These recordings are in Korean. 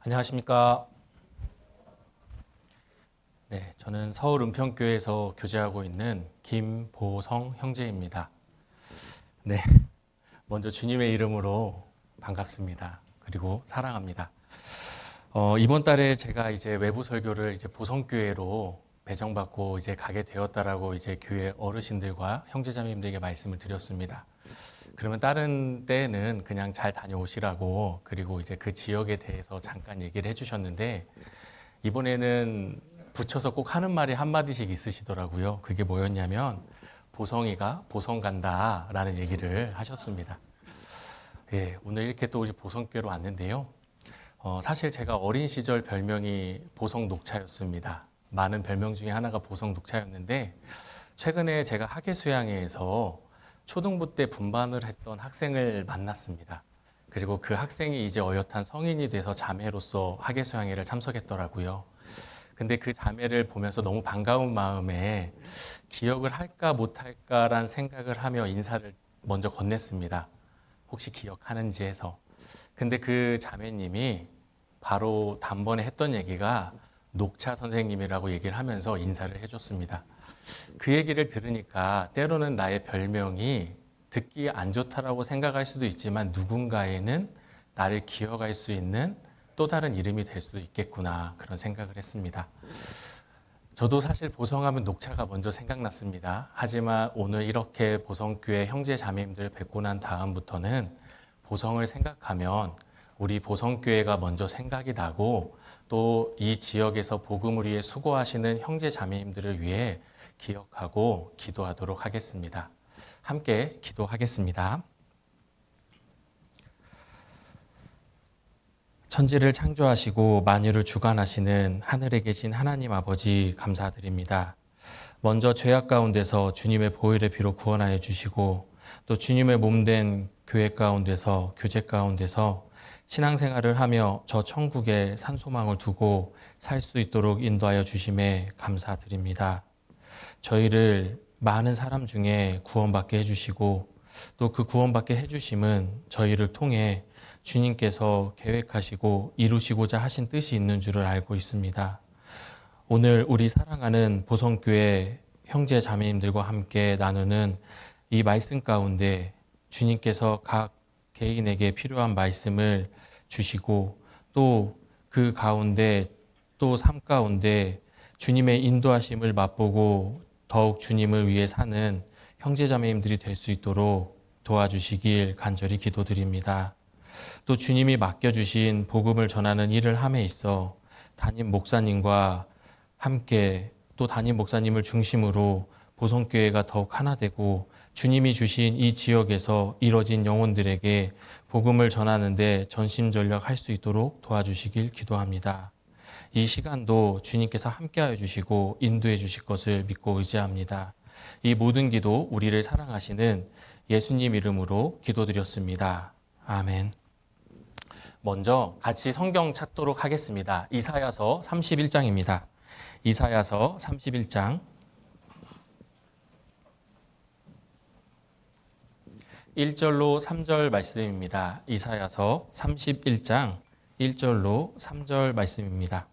안녕하십니까. 네, 저는 서울 은평교회에서 교제하고 있는 김보성 형제입니다. 네, 먼저 주님의 이름으로 반갑습니다. 그리고 사랑합니다. 이번 달에 제가 이제 외부 설교를 이제 보성교회로 배정받고 이제 가게 되었다라고 이제 교회 어르신들과 형제자매님들에게 말씀을 드렸습니다. 그러면 다른 때는 그냥 잘 다녀오시라고, 그리고 이제 그 지역에 대해서 잠깐 얘기를 해주셨는데, 이번에는 붙여서 꼭 하는 말이 한마디씩 있으시더라고요. 그게 뭐였냐면, 보성이가 보성 간다라는 얘기를 하셨습니다. 예, 오늘 이렇게 또 우리 보성교회로 왔는데요. 사실 제가 어린 시절 별명이 보성녹차였습니다. 많은 별명 중에 하나가 보성녹차였는데, 최근에 제가 학예수양회에서 초등부 때 분반을 했던 학생을 만났습니다. 그리고 그 학생이 이제 어엿한 성인이 돼서 자매로서 학예수양회를 참석했더라고요. 근데 그 자매를 보면서 너무 반가운 마음에 기억을 할까 못할까란 생각을 하며 인사를 먼저 건넸습니다. 혹시 기억하는지 해서. 근데 그 자매님이 바로 단번에 했던 얘기가 녹차 선생님이라고 얘기를 하면서 인사를 해줬습니다. 그 얘기를 들으니까 때로는 나의 별명이 듣기 안 좋다라고 생각할 수도 있지만 누군가에는 나를 기억할 수 있는 또 다른 이름이 될 수도 있겠구나, 그런 생각을 했습니다. 저도 사실 보성하면 녹차가 먼저 생각났습니다. 하지만 오늘 이렇게 보성교회 형제 자매님들을 뵙고 난 다음부터는 보성을 생각하면 우리 보성교회가 먼저 생각이 나고, 또 이 지역에서 복음을 위해 수고하시는 형제 자매님들을 위해 기억하고 기도하도록 하겠습니다. 함께 기도하겠습니다. 천지를 창조하시고 만유를 주관하시는 하늘에 계신 하나님 아버지, 감사드립니다. 먼저 죄악 가운데서 주님의 보혈의 피로 구원하여 주시고, 또 주님의 몸된 교회 가운데서, 교제 가운데서 신앙생활을 하며 저 천국에 산소망을 두고 살 수 있도록 인도하여 주심에 감사드립니다. 저희를 많은 사람 중에 구원받게 해주시고, 또 그 구원받게 해주심은 저희를 통해 주님께서 계획하시고 이루시고자 하신 뜻이 있는 줄을 알고 있습니다. 오늘 우리 사랑하는 보성교회 형제 자매님들과 함께 나누는 이 말씀 가운데 주님께서 각 개인에게 필요한 말씀을 주시고, 또 그 가운데 또 삶 가운데 주님의 인도하심을 맛보고 더욱 주님을 위해 사는 형제자매님들이 될 수 있도록 도와주시길 간절히 기도드립니다. 또 주님이 맡겨주신 복음을 전하는 일을 함에 있어 담임 목사님과 함께, 또 담임 목사님을 중심으로 보성교회가 더욱 하나 되고 주님이 주신 이 지역에서 이뤄진 영혼들에게 복음을 전하는데 전심전력할 수 있도록 도와주시길 기도합니다. 이 시간도 주님께서 함께하여 주시고 인도해 주실 것을 믿고 의지합니다. 이 모든 기도 우리를 사랑하시는 예수님 이름으로 기도드렸습니다. 아멘. 먼저 같이 성경 찾도록 하겠습니다. 이사야서 31장입니다. 이사야서 31장 1절로 3절 말씀입니다. 이사야서 31장 1절로 3절 말씀입니다.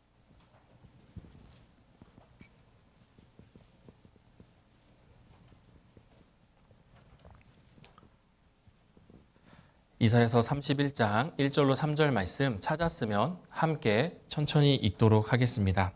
이사야서 31장 1절로 3절 말씀 찾았으면 함께 천천히 읽도록 하겠습니다.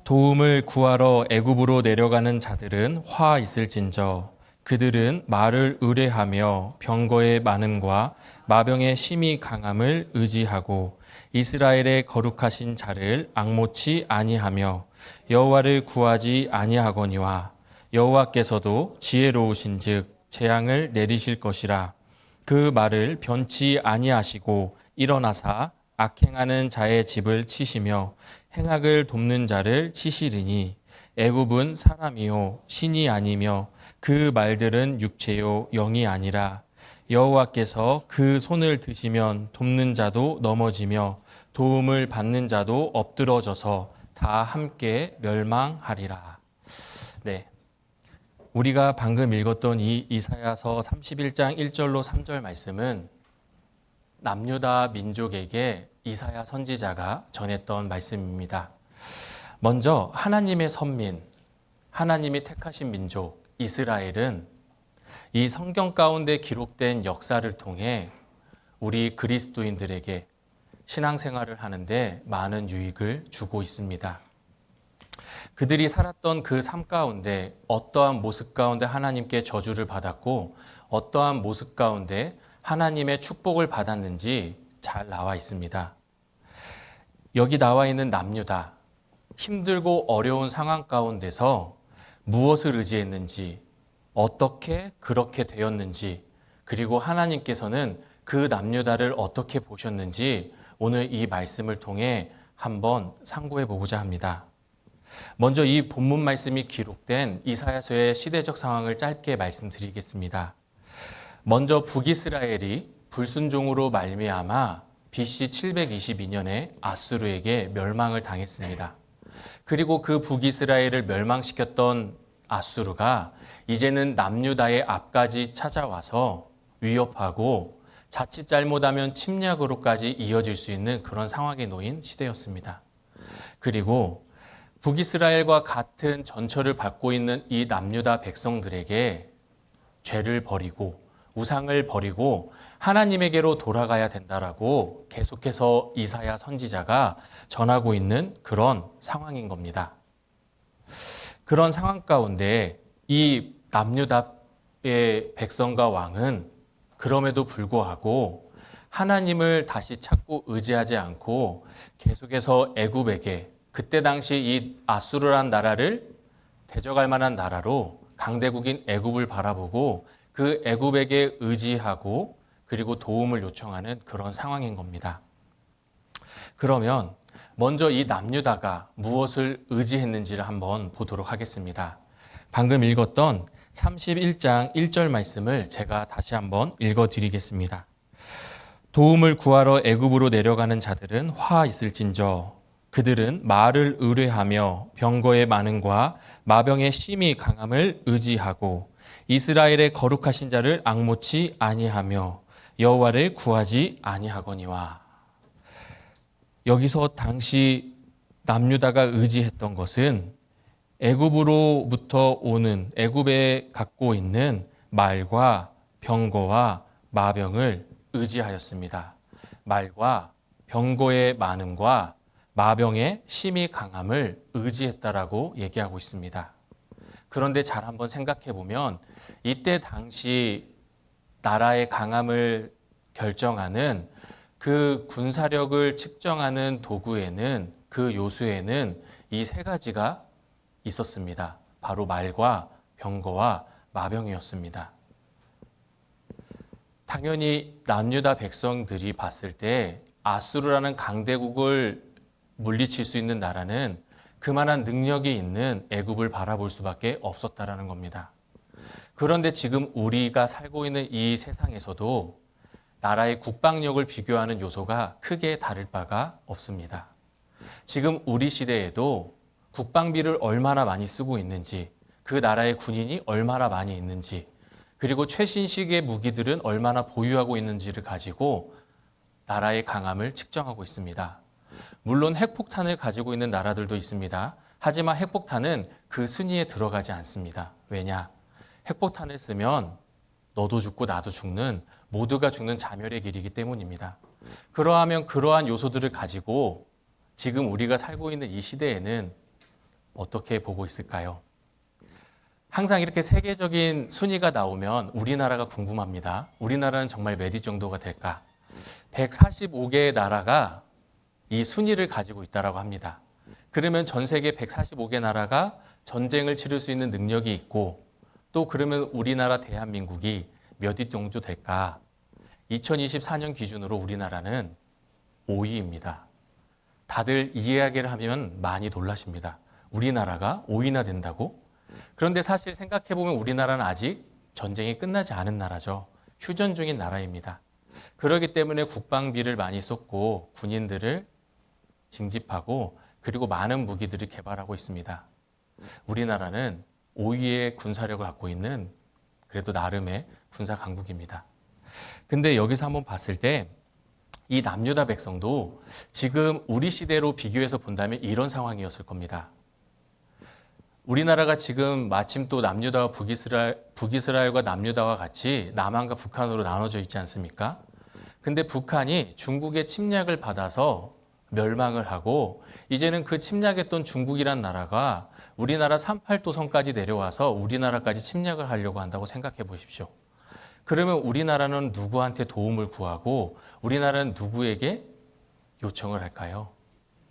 도움을 구하러 애굽으로 내려가는 자들은 화 있을진저, 그들은 말을 의뢰하며 병거의 많음과 마병의 심히 강함을 의지하고 이스라엘의 거룩하신 자를 앙모치 아니하며 여호와를 구하지 아니하거니와 여호와께서도 지혜로우신즉 재앙을 내리실 것이라. 그 말을 변치 아니하시고 일어나사 악행하는 자의 집을 치시며 행악을 돕는 자를 치시리니 애굽은 사람이요 신이 아니며 그 말들은 육체요 영이 아니라. 여호와께서 그 손을 드시면 돕는 자도 넘어지며 도움을 받는 자도 엎드러져서 다 함께 멸망하리라. 네. 우리가 방금 읽었던 이 이사야서 31장 1절로 3절 말씀은 남유다 민족에게 이사야 선지자가 전했던 말씀입니다. 먼저 하나님의 선민, 하나님이 택하신 민족 이스라엘은 이 성경 가운데 기록된 역사를 통해 우리 그리스도인들에게 신앙생활을 하는데 많은 유익을 주고 있습니다. 그들이 살았던 그 삶 가운데 어떠한 모습 가운데 하나님께 저주를 받았고 어떠한 모습 가운데 하나님의 축복을 받았는지 잘 나와 있습니다. 여기 나와 있는 남유다, 힘들고 어려운 상황 가운데서 무엇을 의지했는지, 어떻게 그렇게 되었는지, 그리고 하나님께서는 그 남유다를 어떻게 보셨는지 오늘 이 말씀을 통해 한번 상고해 보고자 합니다. 먼저 이 본문 말씀이 기록된 이사야서의 시대적 상황을 짧게 말씀드리겠습니다. 먼저 북이스라엘이 불순종으로 말미암아 BC 722년에 아수르에게 멸망을 당했습니다. 그리고 그 북이스라엘을 멸망시켰던 아수르가 이제는 남유다의 앞까지 찾아와서 위협하고 자칫 잘못하면 침략으로까지 이어질 수 있는 그런 상황에 놓인 시대였습니다. 그리고 북이스라엘과 같은 전철을 받고 있는 이 남유다 백성들에게 죄를 버리고 우상을 버리고 하나님에게로 돌아가야 된다라고 계속해서 이사야 선지자가 전하고 있는 그런 상황인 겁니다. 그런 상황 가운데 이 남유다의 백성과 왕은 그럼에도 불구하고 하나님을 다시 찾고 의지하지 않고 계속해서 애굽에게, 그때 당시 이 아수르란 나라를 대적할 만한 나라로 강대국인 애굽을 바라보고 그 애굽에게 의지하고 그리고 도움을 요청하는 그런 상황인 겁니다. 그러면 먼저 이 남유다가 무엇을 의지했는지를 한번 보도록 하겠습니다. 방금 읽었던 31장 1절 말씀을 제가 다시 한번 읽어드리겠습니다. 도움을 구하러 애굽으로 내려가는 자들은 화 있을진저 그들은 말을 의뢰하며 병거의 많음과 마병의 심히 강함을 의지하고 이스라엘의 거룩하신 자를 앙모치 아니하며 여호와를 구하지 아니하거니와. 여기서 당시 남유다가 의지했던 것은 애굽으로부터 오는, 애굽에 갖고 있는 말과 병거와 마병을 의지하였습니다. 말과 병거의 많음과 마병의 심히 강함을 의지했다라고 얘기하고 있습니다. 그런데 잘 한번 생각해 보면 이때 당시 나라의 강함을 결정하는 그 군사력을 측정하는 도구에는, 그 요소에는 이 세 가지가 있었습니다. 바로 말과 병거와 마병이었습니다. 당연히 남유다 백성들이 봤을 때 아수르라는 강대국을 물리칠 수 있는 나라는 그만한 능력이 있는 애굽을 바라볼 수밖에 없었다라는 겁니다. 그런데 지금 우리가 살고 있는 이 세상에서도 나라의 국방력을 비교하는 요소가 크게 다를 바가 없습니다. 지금 우리 시대에도 국방비를 얼마나 많이 쓰고 있는지, 그 나라의 군인이 얼마나 많이 있는지, 그리고 최신식의 무기들은 얼마나 보유하고 있는지를 가지고 나라의 강함을 측정하고 있습니다. 물론 핵폭탄을 가지고 있는 나라들도 있습니다. 하지만 핵폭탄은 그 순위에 들어가지 않습니다. 왜냐? 핵폭탄을 쓰면 너도 죽고 나도 죽는, 모두가 죽는 자멸의 길이기 때문입니다. 그러하면 그러한 요소들을 가지고 지금 우리가 살고 있는 이 시대에는 어떻게 보고 있을까요? 항상 이렇게 세계적인 순위가 나오면 우리나라가 궁금합니다. 우리나라는 정말 몇 위 정도가 될까? 145개의 나라가 이 순위를 가지고 있다고 합니다. 그러면 전 세계 145개 나라가 전쟁을 치를 수 있는 능력이 있고, 또 그러면 우리나라 대한민국이 몇 위 정도 될까? 2024년 기준으로 우리나라는 5위입니다. 다들 이 이야기를 하면 많이 놀라십니다. 우리나라가 5위나 된다고? 그런데 사실 생각해보면 우리나라는 아직 전쟁이 끝나지 않은 나라죠. 휴전 중인 나라입니다. 그렇기 때문에 국방비를 많이 쏟고 군인들을 징집하고 그리고 많은 무기들을 개발하고 있습니다. 우리나라는 5위의 군사력을 갖고 있는 그래도 나름의 군사 강국입니다. 근데 여기서 한번 봤을 때 이 남유다 백성도 지금 우리 시대로 비교해서 본다면 이런 상황이었을 겁니다. 우리나라가 지금 마침 또 남유다와 북이스라엘과 남유다와 같이 남한과 북한으로 나눠져 있지 않습니까? 근데 북한이 중국의 침략을 받아서 멸망을 하고 이제는 그 침략했던 중국이란 나라가 우리나라 38도선까지 내려와서 우리나라까지 침략을 하려고 한다고 생각해 보십시오. 그러면 우리나라는 누구한테 도움을 구하고 우리나라는 누구에게 요청을 할까요?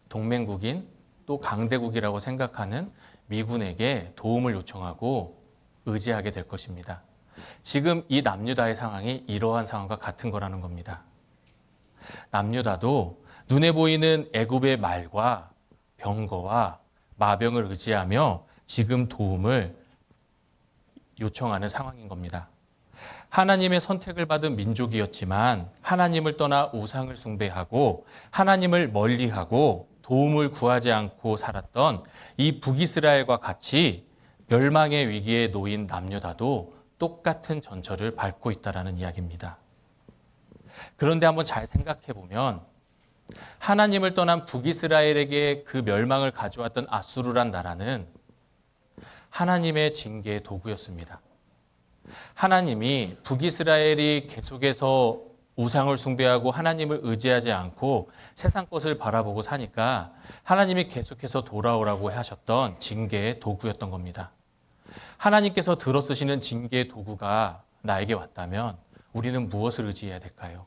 동맹국인 또 강대국이라고 생각하는 미군에게 도움을 요청하고 의지하게 될 것입니다. 지금 이 남유다의 상황이 이러한 상황과 같은 거라는 겁니다. 남유다도 눈에 보이는 애굽의 말과 병거와 마병을 의지하며 지금 도움을 요청하는 상황인 겁니다. 하나님의 선택을 받은 민족이었지만 하나님을 떠나 우상을 숭배하고 하나님을 멀리하고 도움을 구하지 않고 살았던 이 북이스라엘과 같이 멸망의 위기에 놓인 남유다도 똑같은 전철을 밟고 있다는 이야기입니다. 그런데 한번 잘 생각해 보면 하나님을 떠난 북이스라엘에게 그 멸망을 가져왔던 아수르란 나라는 하나님의 징계의 도구였습니다. 하나님이 북이스라엘이 계속해서 우상을 숭배하고 하나님을 의지하지 않고 세상 것을 바라보고 사니까 하나님이 계속해서 돌아오라고 하셨던 징계의 도구였던 겁니다. 하나님께서 들어 쓰시는 징계의 도구가 나에게 왔다면 우리는 무엇을 의지해야 될까요?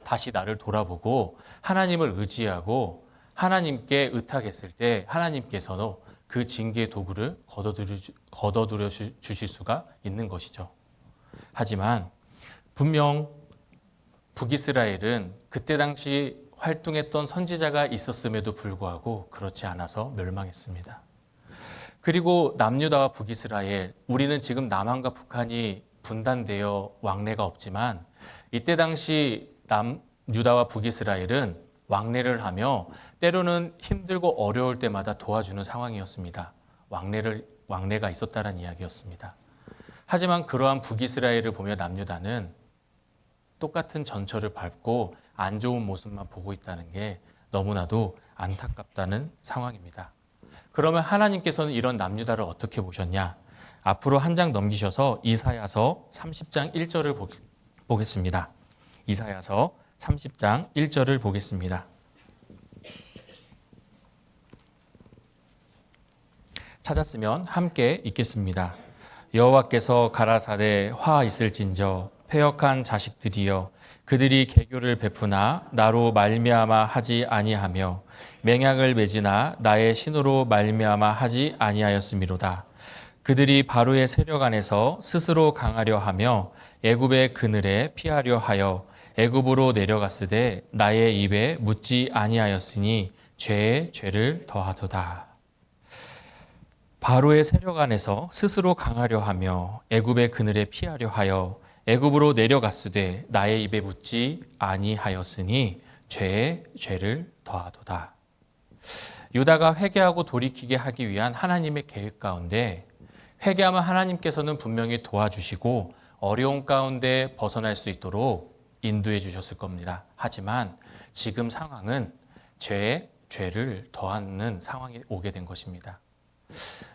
다시 나를 돌아보고 하나님을 의지하고 하나님께 의탁했을 때 하나님께서도 그 징계의 도구를 걷어들여 주실 수가 있는 것이죠. 하지만 분명 북이스라엘은 그때 당시 활동했던 선지자가 있었음에도 불구하고 그렇지 않아서 멸망했습니다. 그리고 남유다와 북이스라엘, 우리는 지금 남한과 북한이 분단되어 왕래가 없지만 이때 당시 남유다와 북이스라엘은 왕래를 하며 때로는 힘들고 어려울 때마다 도와주는 상황이었습니다. 왕래가 있었다는 이야기였습니다. 하지만 그러한 북이스라엘을 보며 남유다는 똑같은 전철을 밟고 안 좋은 모습만 보고 있다는 게 너무나도 안타깝다는 상황입니다. 그러면 하나님께서는 이런 남유다를 어떻게 보셨냐? 앞으로 한 장 넘기셔서 이사야서 30장 1절을 보겠습니다. 이사야서 30장 1절을 보겠습니다. 찾았으면 함께 읽겠습니다. 여호와께서 가라사대 화 있을진저 패역한 자식들이여 그들이 계교를 베푸나 나로 말미암아 하지 아니하며 맹약을 맺으나 나의 신으로 말미암아 하지 아니하였음이로다. 그들이 바로의 세력 안에서 스스로 강하려 하며 애굽의 그늘에 피하려 하여 애굽으로 내려갔으되 나의 입에 묻지 아니하였으니 죄에 죄를 더하도다. 바로의 세력 안에서 스스로 강하려 하며 애굽의 그늘에 피하려 하여 애굽으로 내려갔으되 나의 입에 묻지 아니하였으니 죄에 죄를 더하도다. 유다가 회개하고 돌이키게 하기 위한 하나님의 계획 가운데 회개하면 하나님께서는 분명히 도와주시고 어려운 가운데 벗어날 수 있도록 인도해 주셨을 겁니다. 하지만 지금 상황은 죄에 죄를 더하는 상황이 오게 된 것입니다.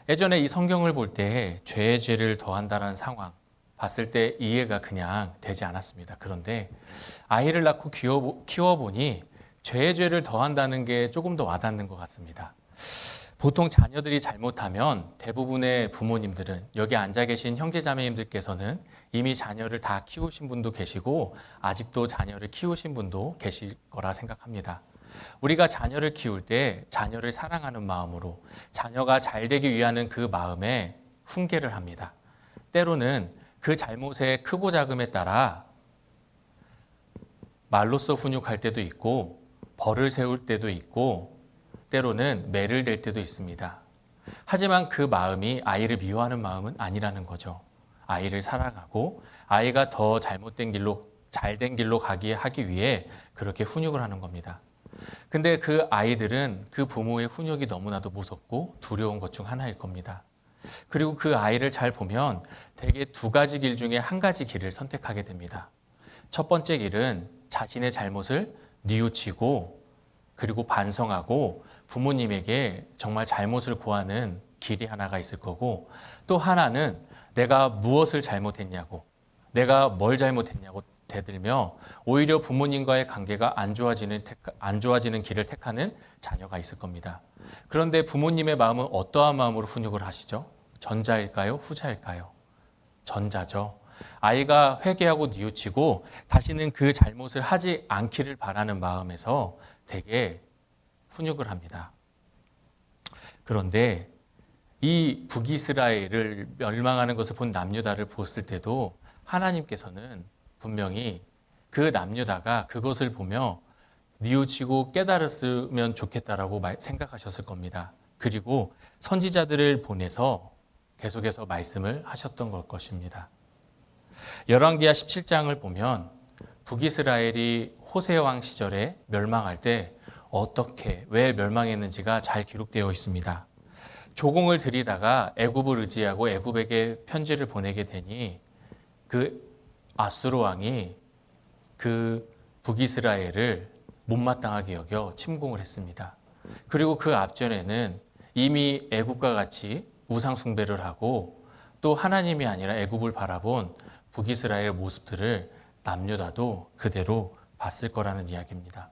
예전에 이 성경을 볼 때 죄에 죄를 더한다는 상황 봤을 때 이해가 그냥 되지 않았습니다. 그런데 아이를 낳고 키워보니 죄에 죄를 더한다는 게 조금 더 와닿는 것 같습니다. 보통 자녀들이 잘못하면 대부분의 부모님들은, 여기 앉아 계신 형제자매님들께서는 이미 자녀를 다 키우신 분도 계시고 아직도 자녀를 키우신 분도 계실 거라 생각합니다. 우리가 자녀를 키울 때 자녀를 사랑하는 마음으로 자녀가 잘 되기 위한 그 마음에 훈계를 합니다. 때로는 그 잘못의 크고 작음에 따라 말로써 훈육할 때도 있고 벌을 세울 때도 있고 때로는 매를 댈 때도 있습니다. 하지만 그 마음이 아이를 미워하는 마음은 아니라는 거죠. 아이를 사랑하고 아이가 더 잘못된 길로, 잘된 길로 가게 하기 위해 그렇게 훈육을 하는 겁니다. 근데 그 아이들은 그 부모의 훈육이 너무나도 무섭고 두려운 것 중 하나일 겁니다. 그리고 그 아이를 잘 보면 대개 두 가지 길 중에 한 가지 길을 선택하게 됩니다. 첫 번째 길은 자신의 잘못을 뉘우치고 그리고 반성하고 부모님에게 정말 잘못을 고하는 길이 하나가 있을 거고, 또 하나는 내가 무엇을 잘못했냐고, 내가 뭘 잘못했냐고 대들며 오히려 부모님과의 관계가 안 좋아지는 길을 택하는 자녀가 있을 겁니다. 그런데 부모님의 마음은 어떠한 마음으로 훈육을 하시죠? 전자일까요? 후자일까요? 전자죠. 아이가 회개하고 뉘우치고 다시는 그 잘못을 하지 않기를 바라는 마음에서 되게 훈육을 합니다. 그런데 이 북이스라엘을 멸망하는 것을 본 남유다를 보았을 때도 하나님께서는 분명히 그 남유다가 그것을 보며 뉘우치고 깨달았으면 좋겠다라고 생각하셨을 겁니다. 그리고 선지자들을 보내서 계속해서 말씀을 하셨던 것 것입니다. 열왕기하 17장을 보면 북이스라엘이 호세왕 시절에 멸망할 때 어떻게 왜 멸망했는지가 잘 기록되어 있습니다. 조공을 들이다가 애굽을 의지하고 애굽에게 편지를 보내게 되니 그 아수르 왕이 그 북이스라엘을 못마땅하게 여겨 침공을 했습니다. 그리고 그 앞전에는 이미 애굽과 같이 우상 숭배를 하고 또 하나님이 아니라 애굽을 바라본 북이스라엘 모습들을 남유다도 그대로 봤을 거라는 이야기입니다.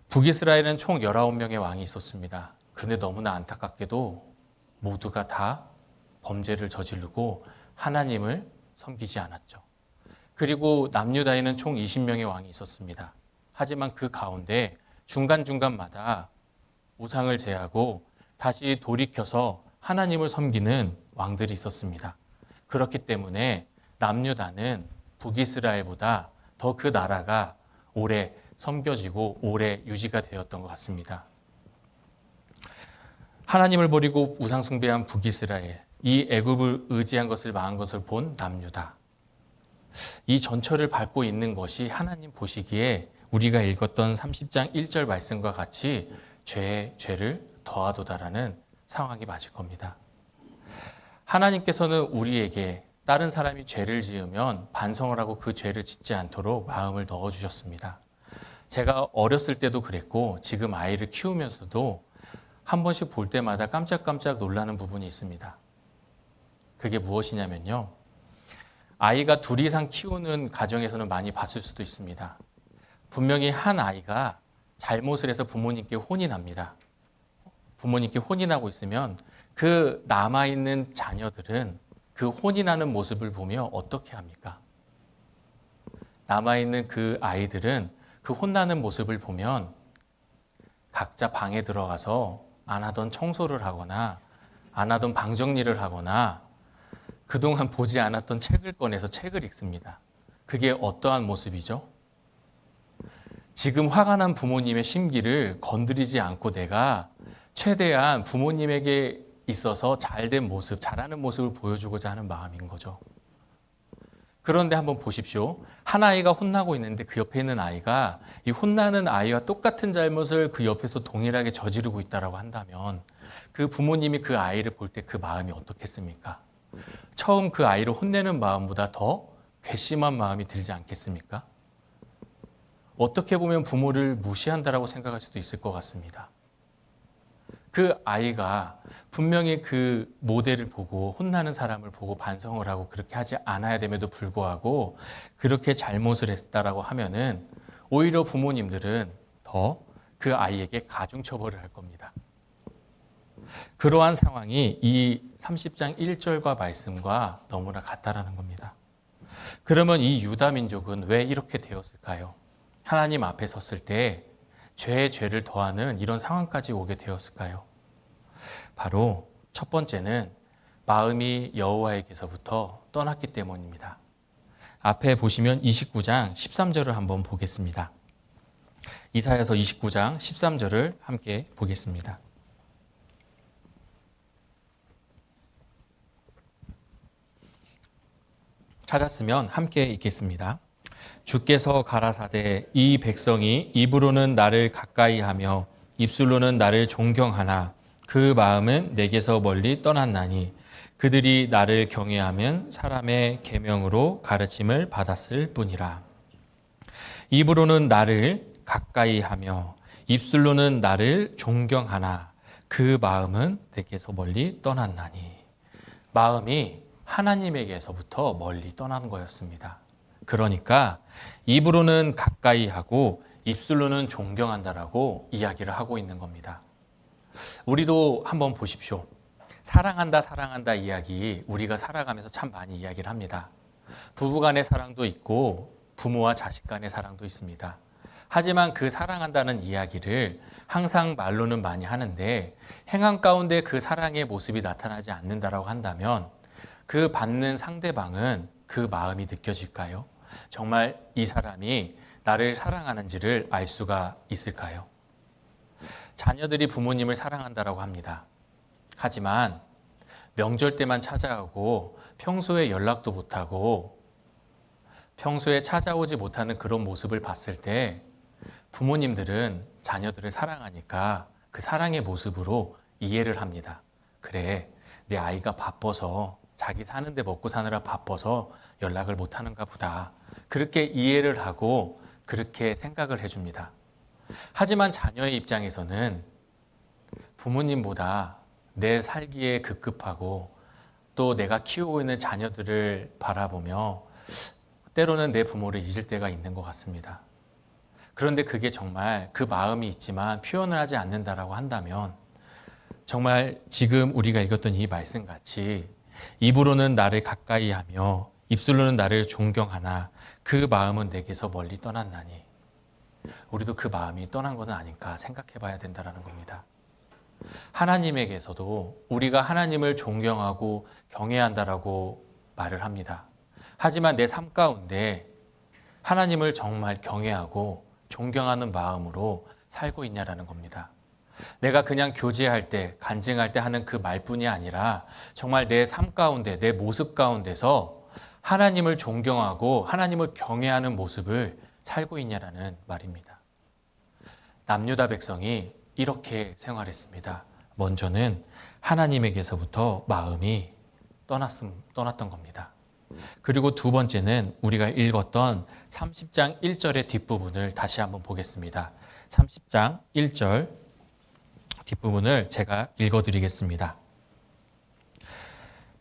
북이스라엘은 총 19명의 왕이 있었습니다. 그런데 너무나 안타깝게도 모두가 다 범죄를 저지르고 하나님을 섬기지 않았죠. 그리고 남유다에는 총 20명의 왕이 있었습니다. 하지만 그 가운데 중간중간마다 우상을 제하고 다시 돌이켜서 하나님을 섬기는 왕들이 있었습니다. 그렇기 때문에 남유다는 북이스라엘보다 더 그 나라가 오래 섬겨지고 오래 유지가 되었던 것 같습니다. 하나님을 버리고 우상 숭배한 북이스라엘, 이 애굽을 의지한 것을 망한 것을 본 남유다. 이 전철을 밟고 있는 것이 하나님 보시기에 우리가 읽었던 30장 1절 말씀과 같이 죄에 죄를 더하도다라는 상황이 맞을 겁니다. 하나님께서는 우리에게 다른 사람이 죄를 지으면 반성을 하고 그 죄를 짓지 않도록 마음을 넣어주셨습니다. 제가 어렸을 때도 그랬고 지금 아이를 키우면서도 한 번씩 볼 때마다 깜짝깜짝 놀라는 부분이 있습니다. 그게 무엇이냐면요. 아이가 둘 이상 키우는 가정에서는 많이 봤을 수도 있습니다. 분명히 한 아이가 잘못을 해서 부모님께 혼이 납니다. 부모님께 혼이 나고 있으면 그 남아있는 자녀들은 그 혼이 나는 모습을 보며 어떻게 합니까? 남아있는 그 아이들은 그 혼나는 모습을 보면 각자 방에 들어가서 안 하던 청소를 하거나 안 하던 방 정리를 하거나 그동안 보지 않았던 책을 꺼내서 책을 읽습니다. 그게 어떠한 모습이죠? 지금 화가 난 부모님의 심기를 건드리지 않고 내가 최대한 부모님에게 있어서 잘된 모습, 잘하는 모습을 보여주고자 하는 마음인 거죠. 그런데 한번 보십시오. 한 아이가 혼나고 있는데 그 옆에 있는 아이가 이 혼나는 아이와 똑같은 잘못을 그 옆에서 동일하게 저지르고 있다고 한다면 그 부모님이 그 아이를 볼 때 그 마음이 어떻겠습니까? 처음 그 아이를 혼내는 마음보다 더 괘씸한 마음이 들지 않겠습니까? 어떻게 보면 부모를 무시한다라고 생각할 수도 있을 것 같습니다. 그 아이가 분명히 그 모델을 보고 혼나는 사람을 보고 반성을 하고 그렇게 하지 않아야 됨에도 불구하고 그렇게 잘못을 했다라고 하면은 오히려 부모님들은 더 그 아이에게 가중처벌을 할 겁니다. 그러한 상황이 이 30장 1절과 말씀과 너무나 같다라는 겁니다. 그러면 이 유다 민족은 왜 이렇게 되었을까요? 하나님 앞에 섰을 때 죄에 죄를 더하는 이런 상황까지 오게 되었을까요? 바로 첫 번째는 마음이 여호와에게서부터 떠났기 때문입니다. 앞에 보시면 29장 13절을 한번 보겠습니다. 이사야서 29장 13절을 함께 보겠습니다. 찾았으면 함께 읽겠습니다. 주께서 가라사대 이 백성이 입으로는 나를 가까이하며 입술로는 나를 존경하나 그 마음은 내게서 멀리 떠났나니 그들이 나를 경외하면 사람의 계명으로 가르침을 받았을 뿐이라. 입으로는 나를 가까이 하며 입술로는 나를 존경하나 그 마음은 내게서 멀리 떠났나니. 마음이 하나님에게서부터 멀리 떠난 거였습니다. 그러니까 입으로는 가까이 하고 입술로는 존경한다라고 이야기를 하고 있는 겁니다. 우리도 한번 보십시오. 사랑한다, 사랑한다 이야기 우리가 살아가면서 참 많이 이야기를 합니다. 부부 간의 사랑도 있고 부모와 자식 간의 사랑도 있습니다. 하지만 그 사랑한다는 이야기를 항상 말로는 많이 하는데 행함 가운데 그 사랑의 모습이 나타나지 않는다라고 한다면 그 받는 상대방은 그 마음이 느껴질까요? 정말 이 사람이 나를 사랑하는지를 알 수가 있을까요? 자녀들이 부모님을 사랑한다라고 합니다. 하지만 명절 때만 찾아오고 평소에 연락도 못하고 평소에 찾아오지 못하는 그런 모습을 봤을 때 부모님들은 자녀들을 사랑하니까 그 사랑의 모습으로 이해를 합니다. 그래, 내 아이가 바빠서 자기 사는데 먹고 사느라 바빠서 연락을 못하는가 보다. 그렇게 이해를 하고 그렇게 생각을 해줍니다. 하지만 자녀의 입장에서는 부모님보다 내 살기에 급급하고 또 내가 키우고 있는 자녀들을 바라보며 때로는 내 부모를 잊을 때가 있는 것 같습니다. 그런데 그게 정말 그 마음이 있지만 표현을 하지 않는다라고 한다면 정말 지금 우리가 읽었던 이 말씀 같이 입으로는 나를 가까이 하며 입술로는 나를 존경하나 그 마음은 내게서 멀리 떠났나니. 우리도 그 마음이 떠난 것은 아닐까 생각해 봐야 된다는 겁니다. 하나님에게서도 우리가 하나님을 존경하고 경외한다라고 말을 합니다. 하지만 내 삶 가운데 하나님을 정말 경외하고 존경하는 마음으로 살고 있냐라는 겁니다. 내가 그냥 교제할 때, 간증할 때 하는 그 말뿐이 아니라 정말 내 삶 가운데, 내 모습 가운데서 하나님을 존경하고 하나님을 경외하는 모습을 살고 있냐라는 말입니다. 남유다 백성이 이렇게 생활했습니다. 먼저는 하나님에게서부터 마음이 떠났던 겁니다. 그리고 두 번째는 우리가 읽었던 30장 1절의 뒷부분을 다시 한번 보겠습니다. 30장 1절 뒷부분을 제가 읽어드리겠습니다.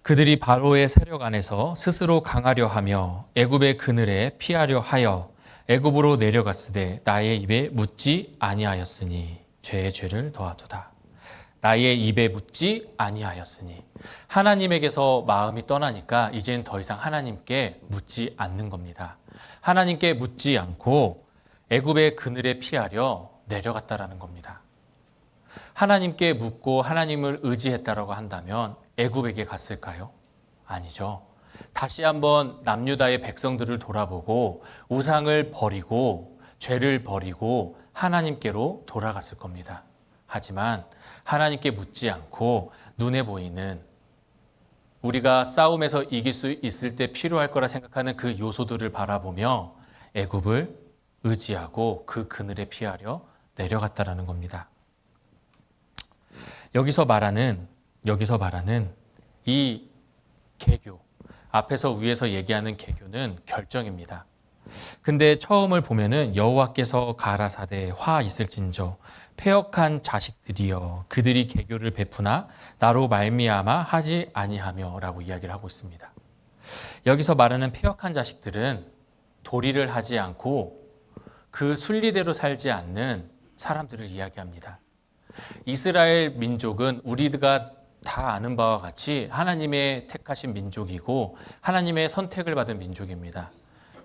그들이 바로의 세력 안에서 스스로 강하려 하며 애굽의 그늘에 피하려 하여 애굽으로 내려갔으되 나의 입에 묻지 아니하였으니 죄의 죄를 더하도다. 나의 입에 묻지 아니하였으니 하나님에게서 마음이 떠나니까 이제는 더 이상 하나님께 묻지 않는 겁니다. 하나님께 묻지 않고 애굽의 그늘에 피하려 내려갔다라는 겁니다. 하나님께 묻고 하나님을 의지했다라고 한다면 애굽에게 갔을까요? 아니죠. 다시 한번 남유다의 백성들을 돌아보고 우상을 버리고 죄를 버리고 하나님께로 돌아갔을 겁니다. 하지만 하나님께 묻지 않고 눈에 보이는 우리가 싸움에서 이길 수 있을 때 필요할 거라 생각하는 그 요소들을 바라보며 애굽을 의지하고 그 그늘에 피하려 내려갔다라는 겁니다. 여기서 말하는 이 개교, 앞에서 위에서 얘기하는 개교는 결정입니다. 근데 처음을 보면은 여호와께서 가라사대 화 있을진저 패역한 자식들이여 그들이 개교를 베푸나 나로 말미암아 하지 아니하며라고 이야기를 하고 있습니다. 여기서 말하는 패역한 자식들은 도리를 하지 않고 그 순리대로 살지 않는 사람들을 이야기합니다. 이스라엘 민족은 우리가 다 아는 바와 같이 하나님의 택하신 민족이고 하나님의 선택을 받은 민족입니다.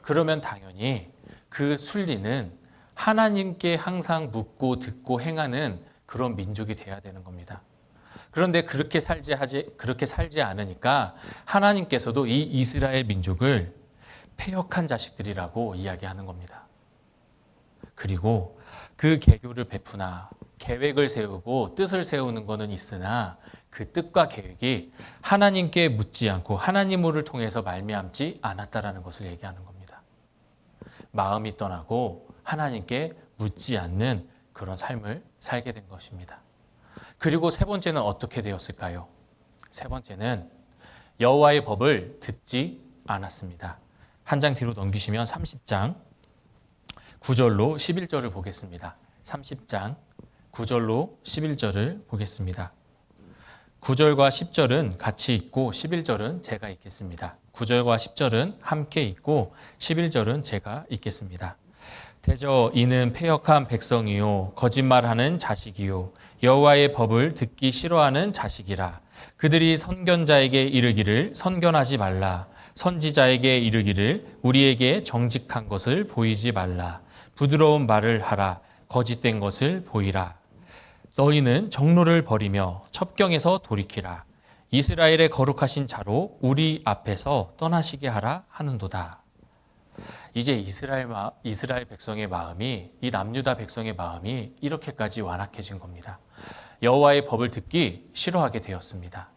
그러면 당연히 그 순리는 하나님께 항상 묻고 듣고 행하는 그런 민족이 돼야 되는 겁니다. 그런데 그렇게 살지 않으니까 하나님께서도 이 이스라엘 민족을 패역한 자식들이라고 이야기하는 겁니다. 그리고 그 계교를 베푸나 계획을 세우고 뜻을 세우는 것은 있으나 그 뜻과 계획이 하나님께 묻지 않고 하나님을 통해서 말미암지 않았다라는 것을 얘기하는 겁니다. 마음이 떠나고 하나님께 묻지 않는 그런 삶을 살게 된 것입니다. 그리고 세 번째는 어떻게 되었을까요? 세 번째는 여호와의 법을 듣지 않았습니다. 한 장 뒤로 넘기시면 30장 9절로 11절을 보겠습니다. 30장 9절로 11절을 보겠습니다. 9절과 10절은 같이 읽고 11절은 제가 읽겠습니다. 9절과 10절은 함께 읽고 11절은 제가 읽겠습니다. 대저 이는 패역한 백성이요 거짓말하는 자식이요 여호와의 법을 듣기 싫어하는 자식이라. 그들이 선견자에게 이르기를 선견하지 말라. 선지자에게 이르기를 우리에게 정직한 것을 보이지 말라. 부드러운 말을 하라. 거짓된 것을 보이라. 너희는 정로를 버리며 첩경에서 돌이키라. 이스라엘의 거룩하신 자로 우리 앞에서 떠나시게 하라 하는도다. 이제 이스라엘 백성의 마음이, 이 남유다 백성의 마음이 이렇게까지 완악해진 겁니다. 여호와의 법을 듣기 싫어하게 되었습니다.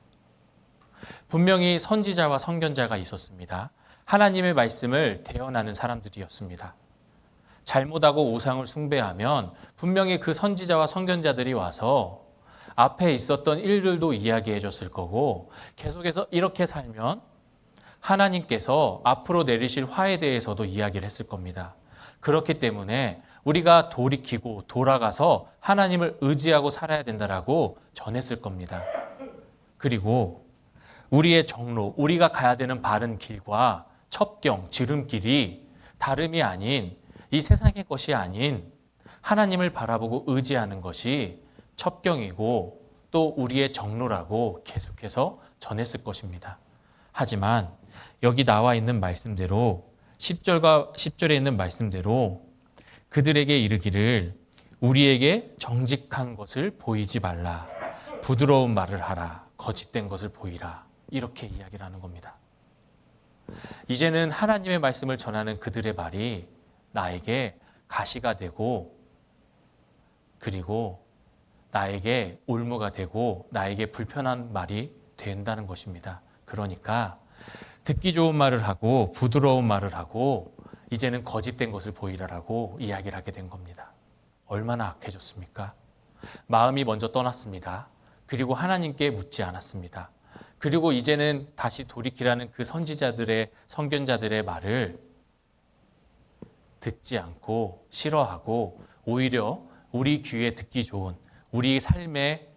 분명히 선지자와 선견자가 있었습니다. 하나님의 말씀을 대언하는 사람들이었습니다. 잘못하고 우상을 숭배하면 분명히 그 선지자와 선견자들이 와서 앞에 있었던 일들도 이야기해 줬을 거고, 계속해서 이렇게 살면 하나님께서 앞으로 내리실 화에 대해서도 이야기를 했을 겁니다. 그렇기 때문에 우리가 돌이키고 돌아가서 하나님을 의지하고 살아야 된다라고 전했을 겁니다. 그리고 우리의 정로, 우리가 가야 되는 바른 길과 첩경, 지름길이 다름이 아닌, 이 세상의 것이 아닌 하나님을 바라보고 의지하는 것이 첩경이고 또 우리의 정로라고 계속해서 전했을 것입니다. 하지만 여기 나와 있는 말씀대로 10절에 있는 말씀대로 그들에게 이르기를 우리에게 정직한 것을 보이지 말라. 부드러운 말을 하라. 거짓된 것을 보이라. 이렇게 이야기를 하는 겁니다. 이제는 하나님의 말씀을 전하는 그들의 말이 나에게 가시가 되고, 그리고 나에게 올무가 되고 나에게 불편한 말이 된다는 것입니다. 그러니까 듣기 좋은 말을 하고 부드러운 말을 하고 이제는 거짓된 것을 보이라라고 이야기를 하게 된 겁니다. 얼마나 악해졌습니까? 마음이 먼저 떠났습니다. 그리고 하나님께 묻지 않았습니다. 그리고 이제는 다시 돌이키라는 그 선지자들의, 선견자들의 말을 듣지 않고 싫어하고 오히려 우리 귀에 듣기 좋은, 우리 삶에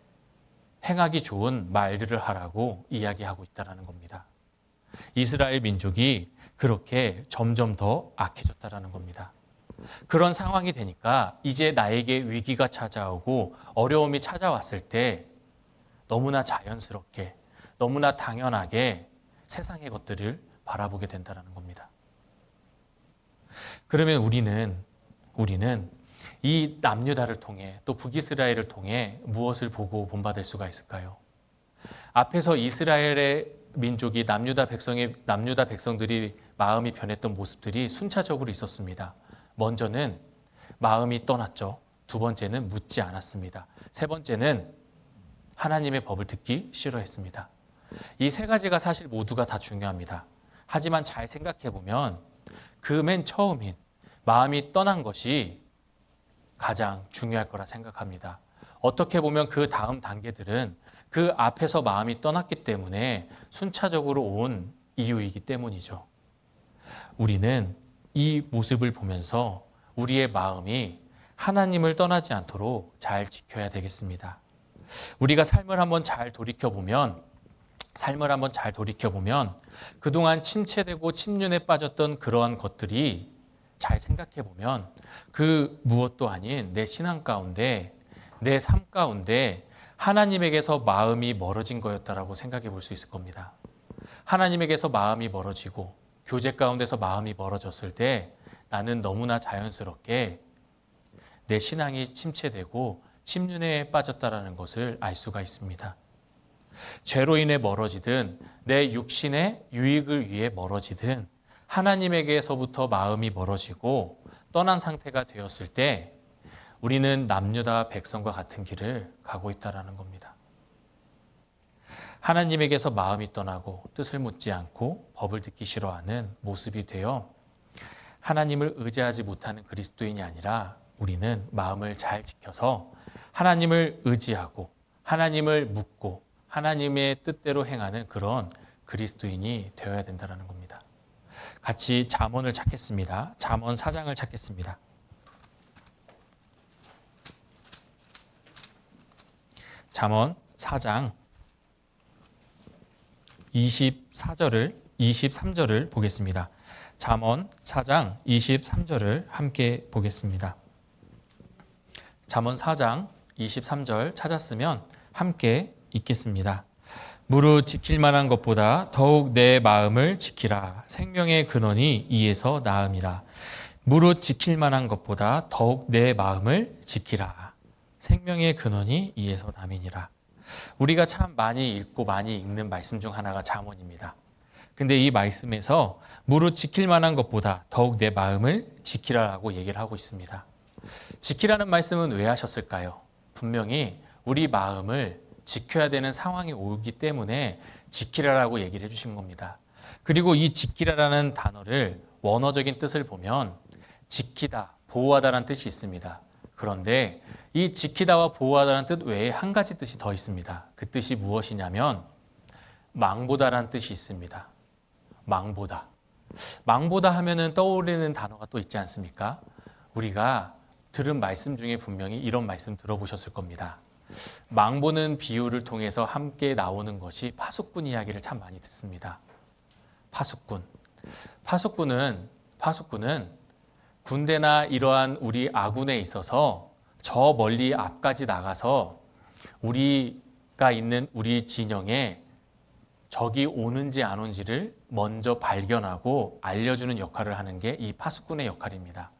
행하기 좋은 말들을 하라고 이야기하고 있다는 겁니다. 이스라엘 민족이 그렇게 점점 더 악해졌다는 겁니다. 그런 상황이 되니까 이제 나에게 위기가 찾아오고 어려움이 찾아왔을 때 너무나 자연스럽게, 너무나 당연하게 세상의 것들을 바라보게 된다는 겁니다. 그러면 우리는 이 남유다를 통해 또 북이스라엘을 통해 무엇을 보고 본받을 수가 있을까요? 앞에서 이스라엘의 민족이 남유다 백성들이 마음이 변했던 모습들이 순차적으로 있었습니다. 먼저는 마음이 떠났죠. 두 번째는 묻지 않았습니다. 세 번째는 하나님의 법을 듣기 싫어했습니다. 이 세 가지가 사실 모두가 다 중요합니다. 하지만 잘 생각해 보면 그 맨 처음인 마음이 떠난 것이 가장 중요할 거라 생각합니다. 어떻게 보면 그 다음 단계들은 그 앞에서 마음이 떠났기 때문에 순차적으로 온 이유이기 때문이죠. 우리는 이 모습을 보면서 우리의 마음이 하나님을 떠나지 않도록 잘 지켜야 되겠습니다. 우리가 삶을 한번 잘 돌이켜보면 그동안 침체되고 침륜에 빠졌던 그러한 것들이 잘 생각해보면 그 무엇도 아닌 내 신앙 가운데, 내 삶 가운데 하나님에게서 마음이 멀어진 거였다라고 생각해 볼 수 있을 겁니다. 하나님에게서 마음이 멀어지고 교제 가운데서 마음이 멀어졌을 때 나는 너무나 자연스럽게 내 신앙이 침체되고 침륜에 빠졌다라는 것을 알 수가 있습니다. 죄로 인해 멀어지든 내 육신의 유익을 위해 멀어지든 하나님에게서부터 마음이 멀어지고 떠난 상태가 되었을 때 우리는 남유다 백성과 같은 길을 가고 있다는 겁니다. 하나님에게서 마음이 떠나고 뜻을 묻지 않고 법을 듣기 싫어하는 모습이 되어 하나님을 의지하지 못하는 그리스도인이 아니라 우리는 마음을 잘 지켜서 하나님을 의지하고 하나님을 묻고 하나님의 뜻대로 행하는 그런 그리스도인이 되어야 된다는 겁니다. 같이 잠언을 찾겠습니다. 잠언 4장을 찾겠습니다. 잠언 4장 23절을 보겠습니다. 잠언 4장 23절을 함께 보겠습니다. 잠언 4장 23절 찾았으면 함께 읽겠습니다. 무릇 지킬 만한 것보다 더욱 내 마음을 지키라. 생명의 근원이 이에서 나음이라. 무릇 지킬 만한 것보다 더욱 내 마음을 지키라. 생명의 근원이 이에서 나음이니라. 우리가 참 많이 읽고 많이 읽는 말씀 중 하나가 잠언입니다. 근데 이 말씀에서 무릇 지킬 만한 것보다 더욱 내 마음을 지키라라고 얘기를 하고 있습니다. 지키라는 말씀은 왜 하셨을까요? 분명히 우리 마음을 지켜야 되는 상황이 오기 때문에 지키라라고 얘기를 해주신 겁니다. 그리고 이 지키라라는 단어를 원어적인 뜻을 보면 지키다, 보호하다라는 뜻이 있습니다. 그런데 이 지키다와 보호하다라는 뜻 외에 한 가지 뜻이 더 있습니다. 그 뜻이 무엇이냐면 망보다라는 뜻이 있습니다. 망보다. 망보다 하면은 떠오르는 단어가 또 있지 않습니까? 우리가 들은 말씀 중에 분명히 이런 말씀 들어보셨을 겁니다. 망보는 비유를 통해서 함께 나오는 것이 파수꾼 이야기를 참 많이 듣습니다. 파수꾼은 군대나 이러한 우리 아군에 있어서 저 멀리 앞까지 나가서 우리가 있는 우리 진영에 적이 오는지 안 오는지를 먼저 발견하고 알려주는 역할을 하는 게 이 파수꾼의 역할입니다.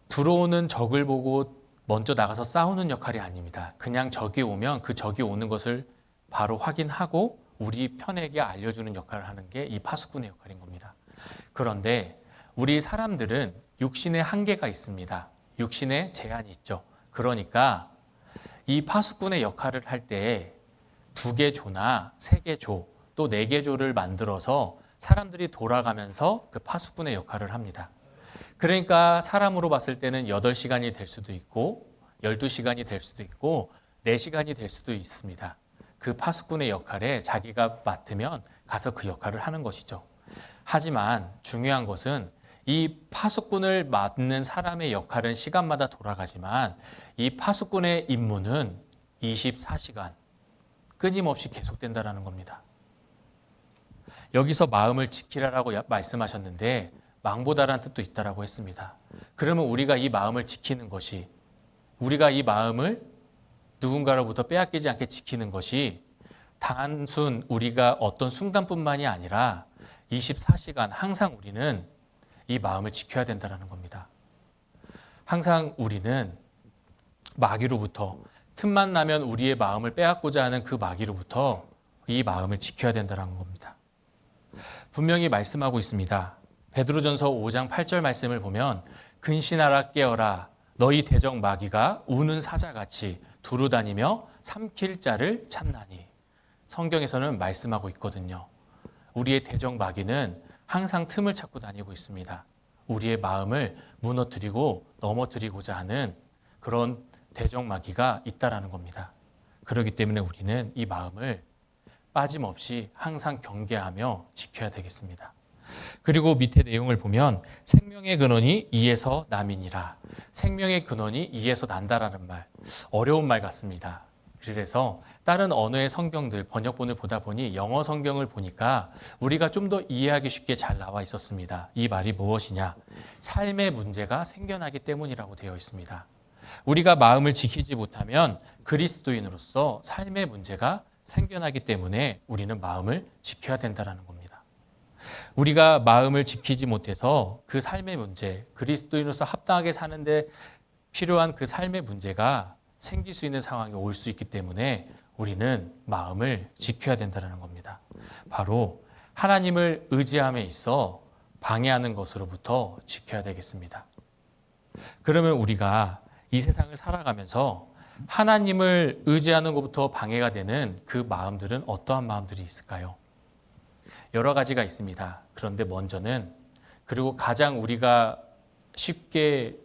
들어오는 적을 보고 먼저 나가서 싸우는 역할이 아닙니다. 그냥 적이 오면 그 적이 오는 것을 바로 확인하고 우리 편에게 알려주는 역할을 하는 게 이 파수꾼의 역할인 겁니다. 그런데 우리 사람들은 육신의 한계가 있습니다. 육신의 제한이 있죠. 그러니까 이 파수꾼의 역할을 할 때 2개 조나 3개 조, 또 4개 조를 만들어서 사람들이 돌아가면서 그 파수꾼의 역할을 합니다. 그러니까 사람으로 봤을 때는 8시간이 될 수도 있고 12시간이 될 수도 있고 4시간이 될 수도 있습니다. 그 파수꾼의 역할에 자기가 맡으면 가서 그 역할을 하는 것이죠. 하지만 중요한 것은 이 파수꾼을 맡는 사람의 역할은 시간마다 돌아가지만 이 파수꾼의 임무는 24시간 끊임없이 계속된다는 겁니다. 여기서 마음을 지키라라고 말씀하셨는데 망보다라는 뜻도 있다라고 했습니다. 그러면 우리가 이 마음을 지키는 것이, 우리가 이 마음을 누군가로부터 빼앗기지 않게 지키는 것이 단순 우리가 어떤 순간뿐만이 아니라 24시간 항상 우리는 이 마음을 지켜야 된다는 겁니다. 항상 우리는 마귀로부터, 틈만 나면 우리의 마음을 빼앗고자 하는 그 마귀로부터 이 마음을 지켜야 된다는 겁니다. 분명히 말씀하고 있습니다. 베드로전서 5장 8절 말씀을 보면 근신하라 깨어라 너희 대적 마귀가 우는 사자같이 두루다니며 삼킬 자를 찾나니. 성경에서는 말씀하고 있거든요. 우리의 대적 마귀는 항상 틈을 찾고 다니고 있습니다. 우리의 마음을 무너뜨리고 넘어뜨리고자 하는 그런 대적 마귀가 있다라는 겁니다. 그렇기 때문에 우리는 이 마음을 빠짐없이 항상 경계하며 지켜야 되겠습니다. 그리고 밑에 내용을 보면 생명의 근원이 이에서 남이니라. 생명의 근원이 이에서 난다라는 말, 어려운 말 같습니다. 그래서 다른 언어의 성경들 번역본을 보다 보니 영어 성경을 보니까 우리가 좀 더 이해하기 쉽게 잘 나와 있었습니다. 이 말이 무엇이냐? 삶의 문제가 생겨나기 때문이라고 되어 있습니다. 우리가 마음을 지키지 못하면 그리스도인으로서 삶의 문제가 생겨나기 때문에 우리는 마음을 지켜야 된다는 겁니다. 우리가 마음을 지키지 못해서 그 삶의 문제, 그리스도인으로서 합당하게 사는데 필요한 그 삶의 문제가 생길 수 있는 상황이 올 수 있기 때문에 우리는 마음을 지켜야 된다는 겁니다. 바로 하나님을 의지함에 있어 방해하는 것으로부터 지켜야 되겠습니다. 그러면 우리가 이 세상을 살아가면서 하나님을 의지하는 것부터 방해가 되는 그 마음들은 어떠한 마음들이 있을까요? 여러 가지가 있습니다. 그런데 먼저는, 그리고 가장 우리가 쉽게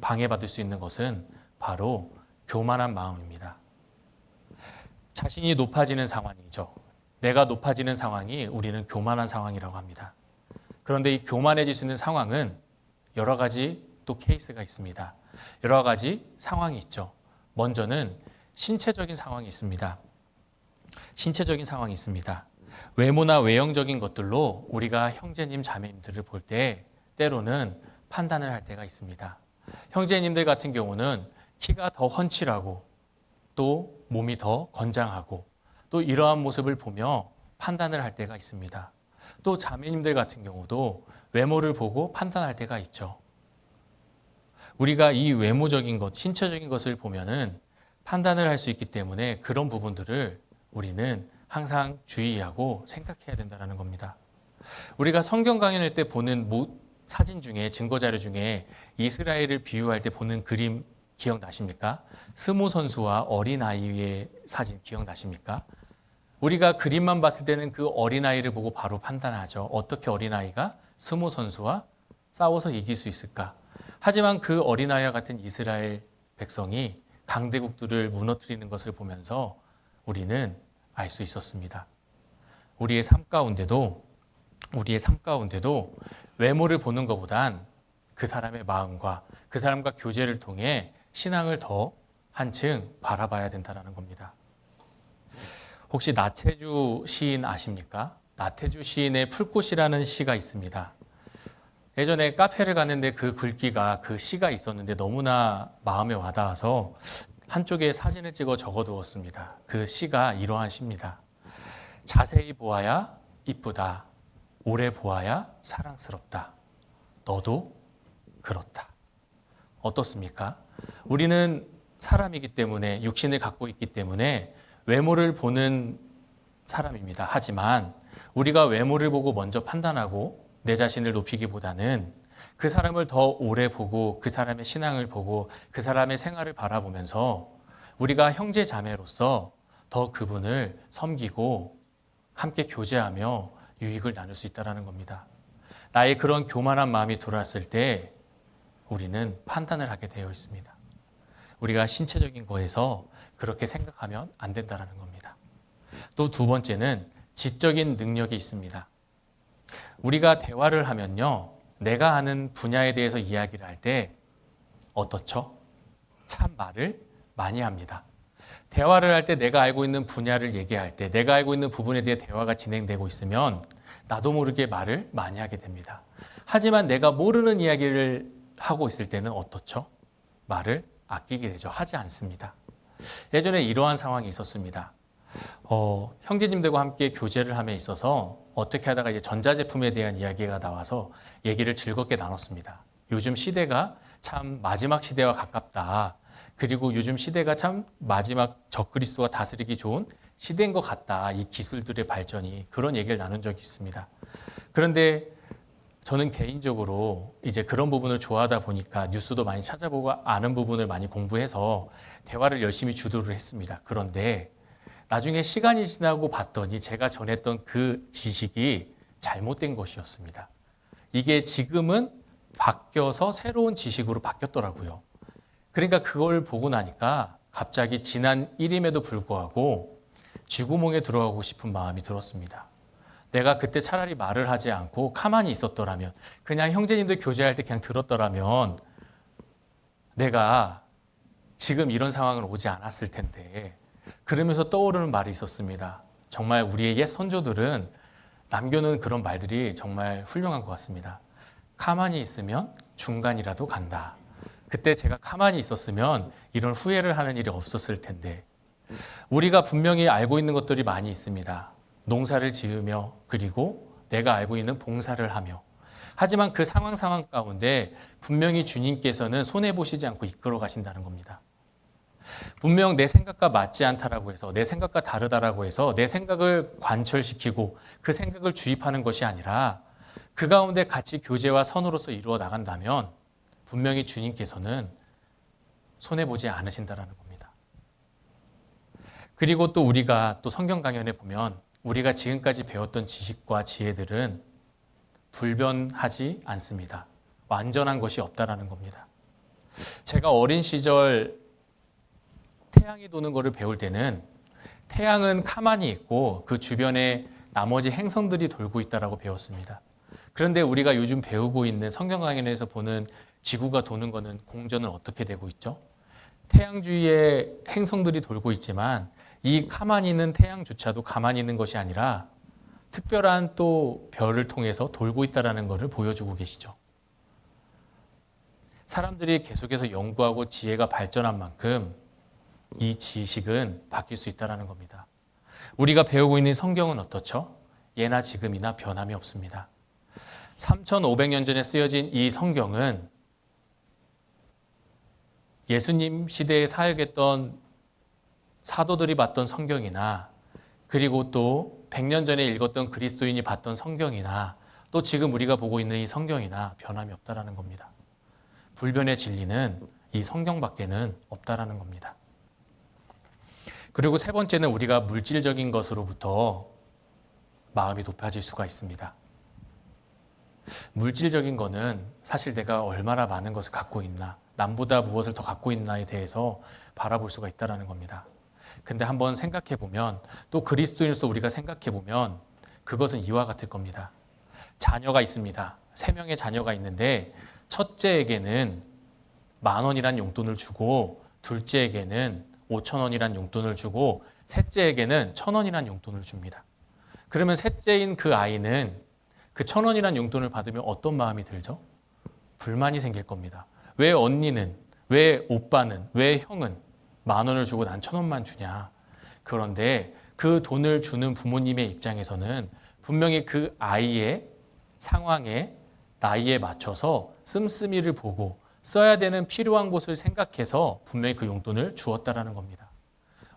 방해받을 수 있는 것은 바로 교만한 마음입니다. 자신이 높아지는 상황이죠. 내가 높아지는 상황이 우리는 교만한 상황이라고 합니다. 그런데 이 교만해질 수 있는 상황은 여러 가지 또 케이스가 있습니다. 여러 가지 상황이 있죠. 먼저는 신체적인 상황이 있습니다. 신체적인 상황이 있습니다. 외모나 외형적인 것들로 우리가 형제님, 자매님들을 볼 때 때로는 판단을 할 때가 있습니다. 형제님들 같은 경우는 키가 더 훤칠하고 또 몸이 더 건장하고 또 이러한 모습을 보며 판단을 할 때가 있습니다. 또 자매님들 같은 경우도 외모를 보고 판단할 때가 있죠. 우리가 이 외모적인 것, 신체적인 것을 보면은 판단을 할 수 있기 때문에 그런 부분들을 우리는 항상 주의하고 생각해야 된다는 겁니다. 우리가 성경 강연할 때 보는 사진 중에, 증거 자료 중에 이스라엘을 비유할 때 보는 그림 기억나십니까? 스모 선수와 어린아이의 사진 기억나십니까? 우리가 그림만 봤을 때는 그 어린아이를 보고 바로 판단하죠. 어떻게 어린아이가 스모 선수와 싸워서 이길 수 있을까? 하지만 그 어린아이와 같은 이스라엘 백성이 강대국들을 무너뜨리는 것을 보면서 우리는 알 수 있었습니다. 우리의 삶 가운데도 외모를 보는 것보단 그 사람의 마음과 그 사람과 교제를 통해 신앙을 더 한층 바라봐야 된다는 겁니다. 혹시 나태주 시인 아십니까? 나태주 시인의 풀꽃이라는 시가 있습니다. 예전에 카페를 갔는데 그 글귀가, 그 시가 있었는데 너무나 마음에 와닿아서 한쪽에 사진을 찍어 적어두었습니다. 그 시가 이러한 시입니다. 자세히 보아야 이쁘다. 오래 보아야 사랑스럽다. 너도 그렇다. 어떻습니까? 우리는 사람이기 때문에, 육신을 갖고 있기 때문에 외모를 보는 사람입니다. 하지만 우리가 외모를 보고 먼저 판단하고 내 자신을 높이기보다는 그 사람을 더 오래 보고 그 사람의 신앙을 보고 그 사람의 생활을 바라보면서 우리가 형제 자매로서 더 그분을 섬기고 함께 교제하며 유익을 나눌 수 있다는 겁니다. 나의 그런 교만한 마음이 들어왔을 때 우리는 판단을 하게 되어 있습니다. 우리가 신체적인 거에서 그렇게 생각하면 안 된다는 겁니다. 또 두 번째는 지적인 능력이 있습니다. 우리가 대화를 하면요, 내가 아는 분야에 대해서 이야기를 할 때 어떻죠? 참 말을 많이 합니다. 대화를 할 때 내가 알고 있는 분야를 얘기할 때 내가 알고 있는 부분에 대해 대화가 진행되고 있으면 나도 모르게 말을 많이 하게 됩니다. 하지만 내가 모르는 이야기를 하고 있을 때는 어떻죠? 말을 아끼게 되죠. 하지 않습니다. 예전에 이러한 상황이 있었습니다. 형제님들과 함께 교제를 함에 있어서 어떻게 하다가 이제 전자제품에 대한 이야기가 나와서 얘기를 즐겁게 나눴습니다. 요즘 시대가 참 마지막 시대와 가깝다. 그리고 요즘 시대가 참 마지막 적그리스도가 다스리기 좋은 시대인 것 같다. 이 기술들의 발전이. 그런 얘기를 나눈 적이 있습니다. 그런데 저는 개인적으로 이제 그런 부분을 좋아하다 보니까 뉴스도 많이 찾아보고 아는 부분을 많이 공부해서 대화를 열심히 주도를 했습니다. 그런데 나중에 시간이 지나고 봤더니 제가 전했던 그 지식이 잘못된 것이었습니다. 이게 지금은 바뀌어서 새로운 지식으로 바뀌었더라고요. 그러니까 그걸 보고 나니까 갑자기 지난 일임에도 불구하고 쥐구멍에 들어가고 싶은 마음이 들었습니다. 내가 그때 차라리 말을 하지 않고 가만히 있었더라면, 그냥 형제님들 교제할 때 그냥 들었더라면 내가 지금 이런 상황은 오지 않았을 텐데, 그러면서 떠오르는 말이 있었습니다. 정말 우리의 옛 선조들은 남겨놓은 그런 말들이 정말 훌륭한 것 같습니다. 가만히 있으면 중간이라도 간다. 그때 제가 가만히 있었으면 이런 후회를 하는 일이 없었을 텐데, 우리가 분명히 알고 있는 것들이 많이 있습니다. 농사를 지으며 그리고 내가 알고 있는 봉사를 하며, 하지만 그 상황 가운데 분명히 주님께서는 손해보시지 않고 이끌어 가신다는 겁니다. 분명 내 생각과 맞지 않다라고 해서, 내 생각과 다르다라고 해서 내 생각을 관철시키고 그 생각을 주입하는 것이 아니라 그 가운데 같이 교제와 선으로서 이루어 나간다면 분명히 주님께서는 손해보지 않으신다는 겁니다. 그리고 또 우리가 또 성경 강연에 보면 우리가 지금까지 배웠던 지식과 지혜들은 불변하지 않습니다. 완전한 것이 없다라는 겁니다. 제가 어린 시절 태양이 도는 것을 배울 때는 태양은 가만히 있고 그 주변에 나머지 행성들이 돌고 있다라고 배웠습니다. 그런데 우리가 요즘 배우고 있는 성경 강연에서 보는 지구가 도는 것은 공전은 어떻게 되고 있죠? 태양 주위에 행성들이 돌고 있지만 이 가만히 있는 태양조차도 가만히 있는 것이 아니라 특별한 또 별을 통해서 돌고 있다는 것을 보여주고 계시죠. 사람들이 계속해서 연구하고 지혜가 발전한 만큼 이 지식은 바뀔 수 있다는 겁니다. 우리가 배우고 있는 성경은 어떻죠? 예나 지금이나 변함이 없습니다. 3,500년 전에 쓰여진 이 성경은 예수님 시대에 사역했던 사도들이 봤던 성경이나 그리고 또 100년 전에 읽었던 그리스도인이 봤던 성경이나 또 지금 우리가 보고 있는 이 성경이나 변함이 없다라는 겁니다. 불변의 진리는 이 성경밖에는 없다라는 겁니다. 그리고 세 번째는 우리가 물질적인 것으로부터 마음이 높아질 수가 있습니다. 물질적인 거는 사실 내가 얼마나 많은 것을 갖고 있나, 남보다 무엇을 더 갖고 있나에 대해서 바라볼 수가 있다는 겁니다. 근데 한번 생각해 보면, 또 그리스도인으로서 우리가 생각해 보면 그것은 이와 같을 겁니다. 자녀가 있습니다. 3명의 자녀가 있는데 첫째에게는 10,000원이란 용돈을 주고, 둘째에게는 5,000원이란 용돈을 주고, 셋째에게는 1,000원이란 용돈을 줍니다. 그러면 셋째인 그 아이는 그 1,000원이란 용돈을 받으면 어떤 마음이 들죠? 불만이 생길 겁니다. 왜 언니는, 왜 오빠는, 왜 형은 10,000원을 주고 난 1,000원만 주냐? 그런데 그 돈을 주는 부모님의 입장에서는 분명히 그 아이의 상황에, 나이에 맞춰서 씀씀이를 보고 써야 되는 필요한 곳을 생각해서 분명히 그 용돈을 주었다라는 겁니다.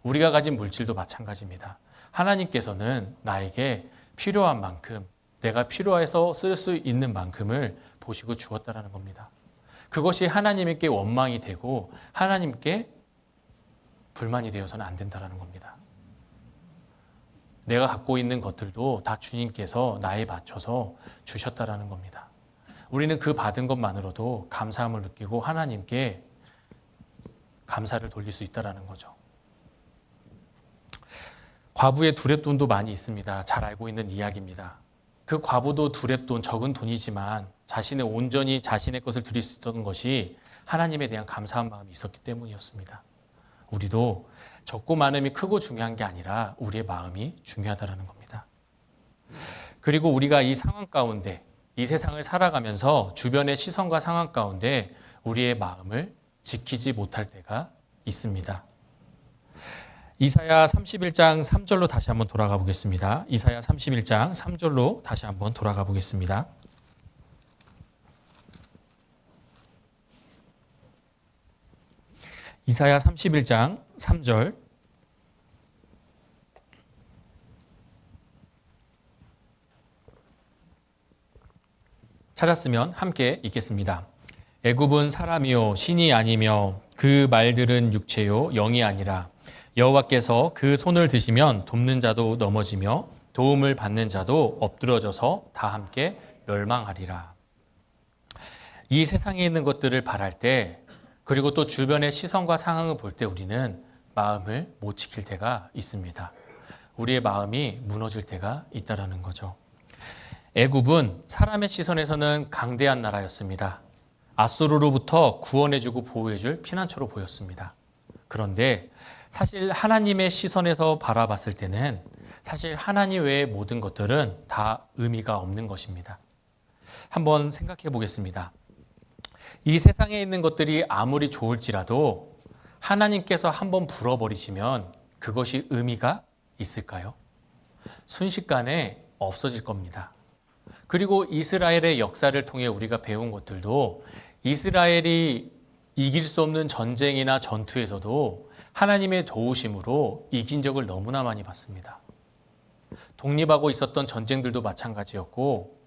우리가 가진 물질도 마찬가지입니다. 하나님께서는 나에게 필요한 만큼, 내가 필요해서 쓸 수 있는 만큼을 보시고 주었다라는 겁니다. 그것이 하나님께 원망이 되고 하나님께 불만이 되어서는 안 된다라는 겁니다. 내가 갖고 있는 것들도 다 주님께서 나에 맞춰서 주셨다라는 겁니다. 우리는 그 받은 것만으로도 감사함을 느끼고 하나님께 감사를 돌릴 수 있다라는 거죠. 과부의 두렙돈도 많이 있습니다. 잘 알고 있는 이야기입니다. 그 과부도 두렙돈, 적은 돈이지만 자신의 온전히 자신의 것을 드릴 수 있었던 것이 하나님에 대한 감사한 마음이 있었기 때문이었습니다. 우리도 적고 많음이 크고 중요한 게 아니라 우리의 마음이 중요하다는 겁니다. 그리고 우리가 이 상황 가운데, 이 세상을 살아가면서 주변의 시선과 상황 가운데 우리의 마음을 지키지 못할 때가 있습니다. 이사야 31장 3절로 다시 한번 돌아가 보겠습니다. 이사야 31장 3절로 다시 한번 돌아가 보겠습니다. 이사야 31장 3절. 찾았으면 함께 읽겠습니다. 애굽은 사람이요 신이 아니며 그 말들은 육체요 영이 아니라 여호와께서 그 손을 드시면 돕는 자도 넘어지며 도움을 받는 자도 엎드러져서 다 함께 멸망하리라. 이 세상에 있는 것들을 바랄 때, 그리고 또 주변의 시선과 상황을 볼 때 우리는 마음을 못 지킬 때가 있습니다. 우리의 마음이 무너질 때가 있다라는 거죠. 애굽은 사람의 시선에서는 강대한 나라였습니다. 아수르로부터 구원해주고 보호해줄 피난처로 보였습니다. 그런데 사실 하나님의 시선에서 바라봤을 때는 사실 하나님 외의 모든 것들은 다 의미가 없는 것입니다. 한번 생각해 보겠습니다. 이 세상에 있는 것들이 아무리 좋을지라도 하나님께서 한번 불어버리시면 그것이 의미가 있을까요? 순식간에 없어질 겁니다. 그리고 이스라엘의 역사를 통해 우리가 배운 것들도 이스라엘이 이길 수 없는 전쟁이나 전투에서도 하나님의 도우심으로 이긴 적을 너무나 많이 봤습니다. 독립하고 있었던 전쟁들도 마찬가지였고,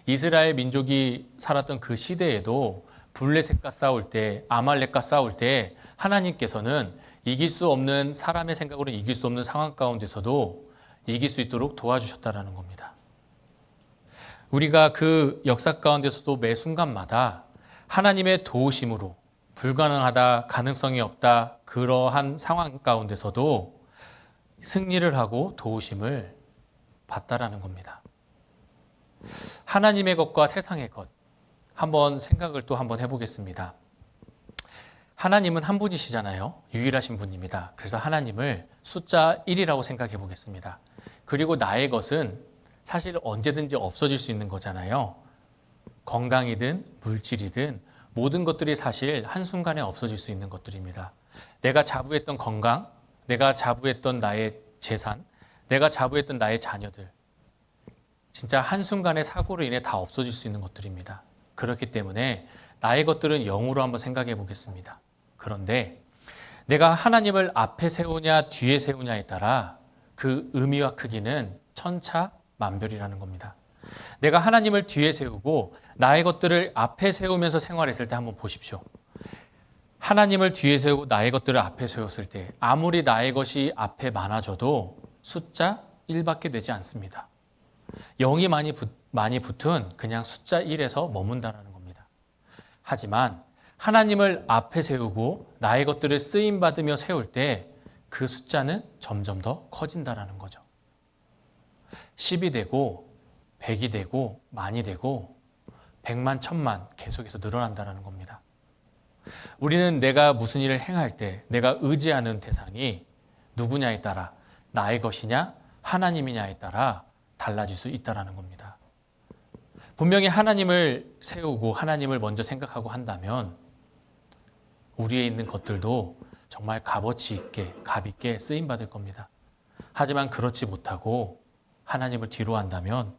이스라엘 민족이 살았던 그 시대에도 블레셋과 싸울 때, 아말렉과 싸울 때 하나님께서는 이길 수 없는, 사람의 생각으로 이길 수 없는 상황 가운데서도 이길 수 있도록 도와주셨다는 겁니다. 우리가 그 역사 가운데서도 매 순간마다 하나님의 도우심으로 불가능하다, 가능성이 없다, 그러한 상황 가운데서도 승리를 하고 도우심을 받다라는 겁니다. 하나님의 것과 세상의 것, 한번 생각을 또 한번 해보겠습니다. 하나님은 한 분이시잖아요. 유일하신 분입니다. 그래서 하나님을 숫자 1이라고 생각해 보겠습니다. 그리고 나의 것은 사실 언제든지 없어질 수 있는 거잖아요. 건강이든 물질이든 모든 것들이 사실 한순간에 없어질 수 있는 것들입니다. 내가 자부했던 건강, 내가 자부했던 나의 재산, 내가 자부했던 나의 자녀들, 진짜 한순간에 사고로 인해 다 없어질 수 있는 것들입니다. 그렇기 때문에 나의 것들은 영으로 한번 생각해 보겠습니다. 그런데 내가 하나님을 앞에 세우냐 뒤에 세우냐에 따라 그 의미와 크기는 천차만별이라는 겁니다. 내가 하나님을 뒤에 세우고 나의 것들을 앞에 세우면서 생활했을 때 한번 보십시오. 하나님을 뒤에 세우고 나의 것들을 앞에 세웠을 때 아무리 나의 것이 앞에 많아져도 숫자 1밖에 되지 않습니다. 0이 많이 붙은 그냥 숫자 1에서 머문다는 겁니다. 하지만 하나님을 앞에 세우고 나의 것들을 쓰임받으며 세울 때 그 숫자는 점점 더 커진다는 거죠. 10이 되고 100이 되고 만이 되고 100만, 1000만 계속해서 늘어난다는 겁니다. 우리는 내가 무슨 일을 행할 때 내가 의지하는 대상이 누구냐에 따라 나의 것이냐 하나님이냐에 따라 달라질 수 있다는 겁니다. 분명히 하나님을 세우고 하나님을 먼저 생각하고 한다면 우리에 있는 것들도 정말 값어치 있게 값 있게 쓰임받을 겁니다. 하지만 그렇지 못하고 하나님을 뒤로 한다면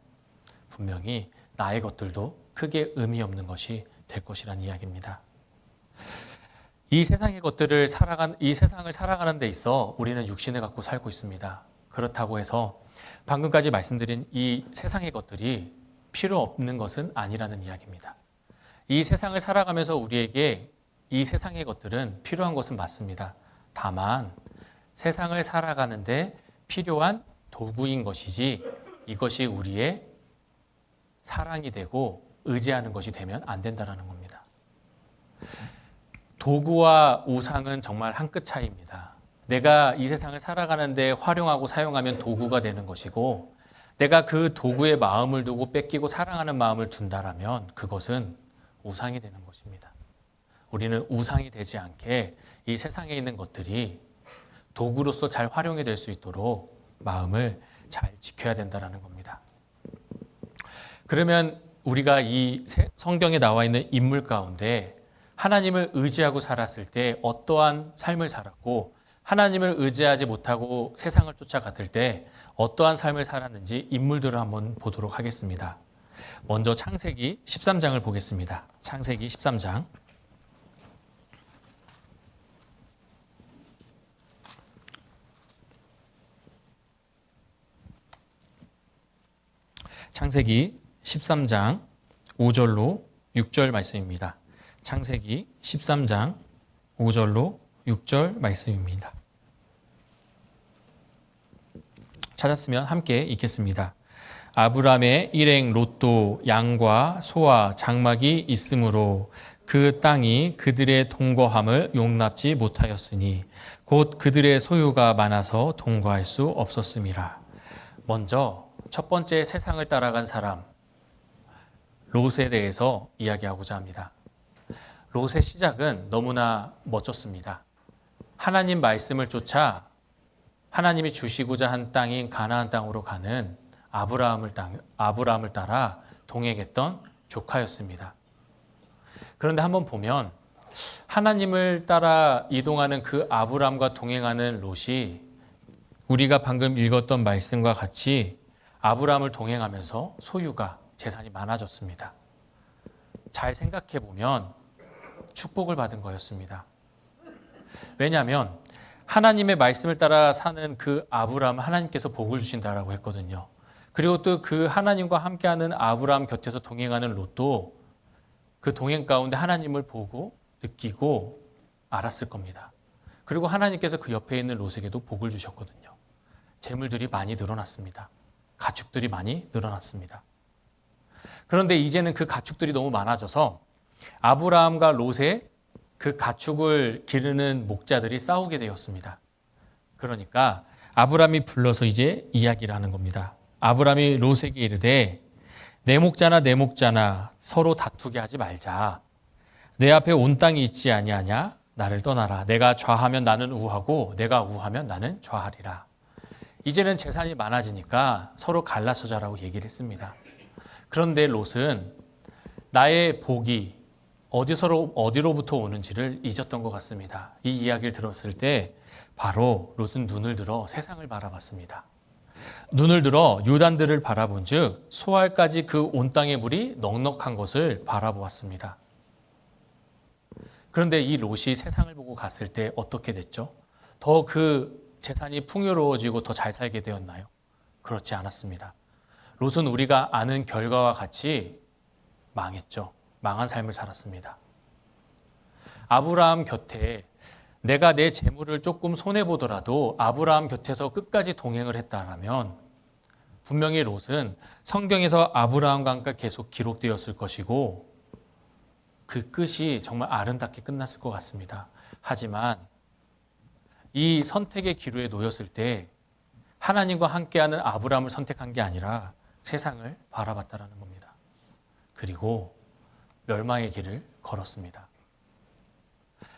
분명히 나의 것들도 크게 의미 없는 것이 될 것이라는 이야기입니다. 이 세상의 것들을 이 세상을 살아가는 데 있어 우리는 육신을 갖고 살고 있습니다. 그렇다고 해서 방금까지 말씀드린 이 세상의 것들이 필요 없는 것은 아니라는 이야기입니다. 이 세상을 살아가면서 우리에게 이 세상의 것들은 필요한 것은 맞습니다. 다만 세상을 살아가는데 필요한 도구인 것이지 이것이 우리의 사랑이 되고 의지하는 것이 되면 안 된다는 겁니다. 도구와 우상은 정말 한 끗 차이입니다. 내가 이 세상을 살아가는데 활용하고 사용하면 도구가 되는 것이고 내가 그 도구에 마음을 두고 뺏기고 사랑하는 마음을 둔다라면 그것은 우상이 되는 것입니다. 우리는 우상이 되지 않게 이 세상에 있는 것들이 도구로서 잘 활용이 될 수 있도록 마음을 잘 지켜야 된다는 겁니다. 그러면 우리가 이 성경에 나와 있는 인물 가운데 하나님을 의지하고 살았을 때 어떠한 삶을 살았고 하나님을 의지하지 못하고 세상을 쫓아갔을 때 어떠한 삶을 살았는지 인물들을 한번 보도록 하겠습니다. 먼저 창세기 13장을 보겠습니다. 창세기 13장. 창세기 13장 5절로 6절 말씀입니다. 창세기 13장 5절로 6절 말씀입니다. 찾았으면 함께 읽겠습니다. 아브람의 일행 롯도 양과 소와 장막이 있으므로 그 땅이 그들의 동거함을 용납지 못하였으니 곧 그들의 소유가 많아서 동거할 수 없었음이라. 먼저 첫 번째 세상을 따라간 사람 롯에 대해서 이야기하고자 합니다. 롯의 시작은 너무나 멋졌습니다. 하나님 말씀을 쫓아 하나님이 주시고자 한 땅인 가나안 땅으로 가는 아브라함을 따라 동행했던 조카였습니다. 그런데 한번 보면 하나님을 따라 이동하는 그 아브라함과 동행하는 롯이 우리가 방금 읽었던 말씀과 같이 아브라함을 동행하면서 소유가 재산이 많아졌습니다. 잘 생각해 보면 축복을 받은 거였습니다. 왜냐하면 하나님의 말씀을 따라 사는 그 아브라함 하나님께서 복을 주신다라고 했거든요. 그리고 또 그 하나님과 함께하는 아브라함 곁에서 동행하는 롯도 그 동행 가운데 하나님을 보고 느끼고 알았을 겁니다. 그리고 하나님께서 그 옆에 있는 롯에게도 복을 주셨거든요. 재물들이 많이 늘어났습니다. 가축들이 많이 늘어났습니다. 그런데 이제는 그 가축들이 너무 많아져서 아브라함과 롯의 그 가축을 기르는 목자들이 싸우게 되었습니다. 그러니까 아브라함이 불러서 이제 이야기를 하는 겁니다. 아브라함이 롯에게 이르되 내 목자나 서로 다투게 하지 말자. 내 앞에 온 땅이 있지 아니하냐? 나를 떠나라. 내가 좌하면 나는 우하고 내가 우하면 나는 좌하리라. 이제는 재산이 많아지니까 서로 갈라서 자라고 얘기를 했습니다. 그런데 롯은 나의 복이 어디로부터 오는지를 잊었던 것 같습니다. 이 이야기를 들었을 때 바로 롯은 눈을 들어 세상을 바라봤습니다. 눈을 들어 요단들을 바라본 즉 소알까지 그 온 땅의 물이 넉넉한 것을 바라보았습니다. 그런데 이 롯이 세상을 보고 갔을 때 어떻게 됐죠? 더 그 재산이 풍요로워지고 더 잘 살게 되었나요? 그렇지 않았습니다. 롯은 우리가 아는 결과와 같이 망했죠. 망한 삶을 살았습니다. 아브라함 곁에 내가 내 재물을 조금 손해보더라도 아브라함 곁에서 끝까지 동행을 했다라면 분명히 롯은 성경에서 아브라함과 함께 계속 기록되었을 것이고 그 끝이 정말 아름답게 끝났을 것 같습니다. 하지만 이 선택의 기로에 놓였을 때 하나님과 함께하는 아브라함을 선택한 게 아니라 세상을 바라봤다라는 겁니다. 그리고 멸망의 길을 걸었습니다.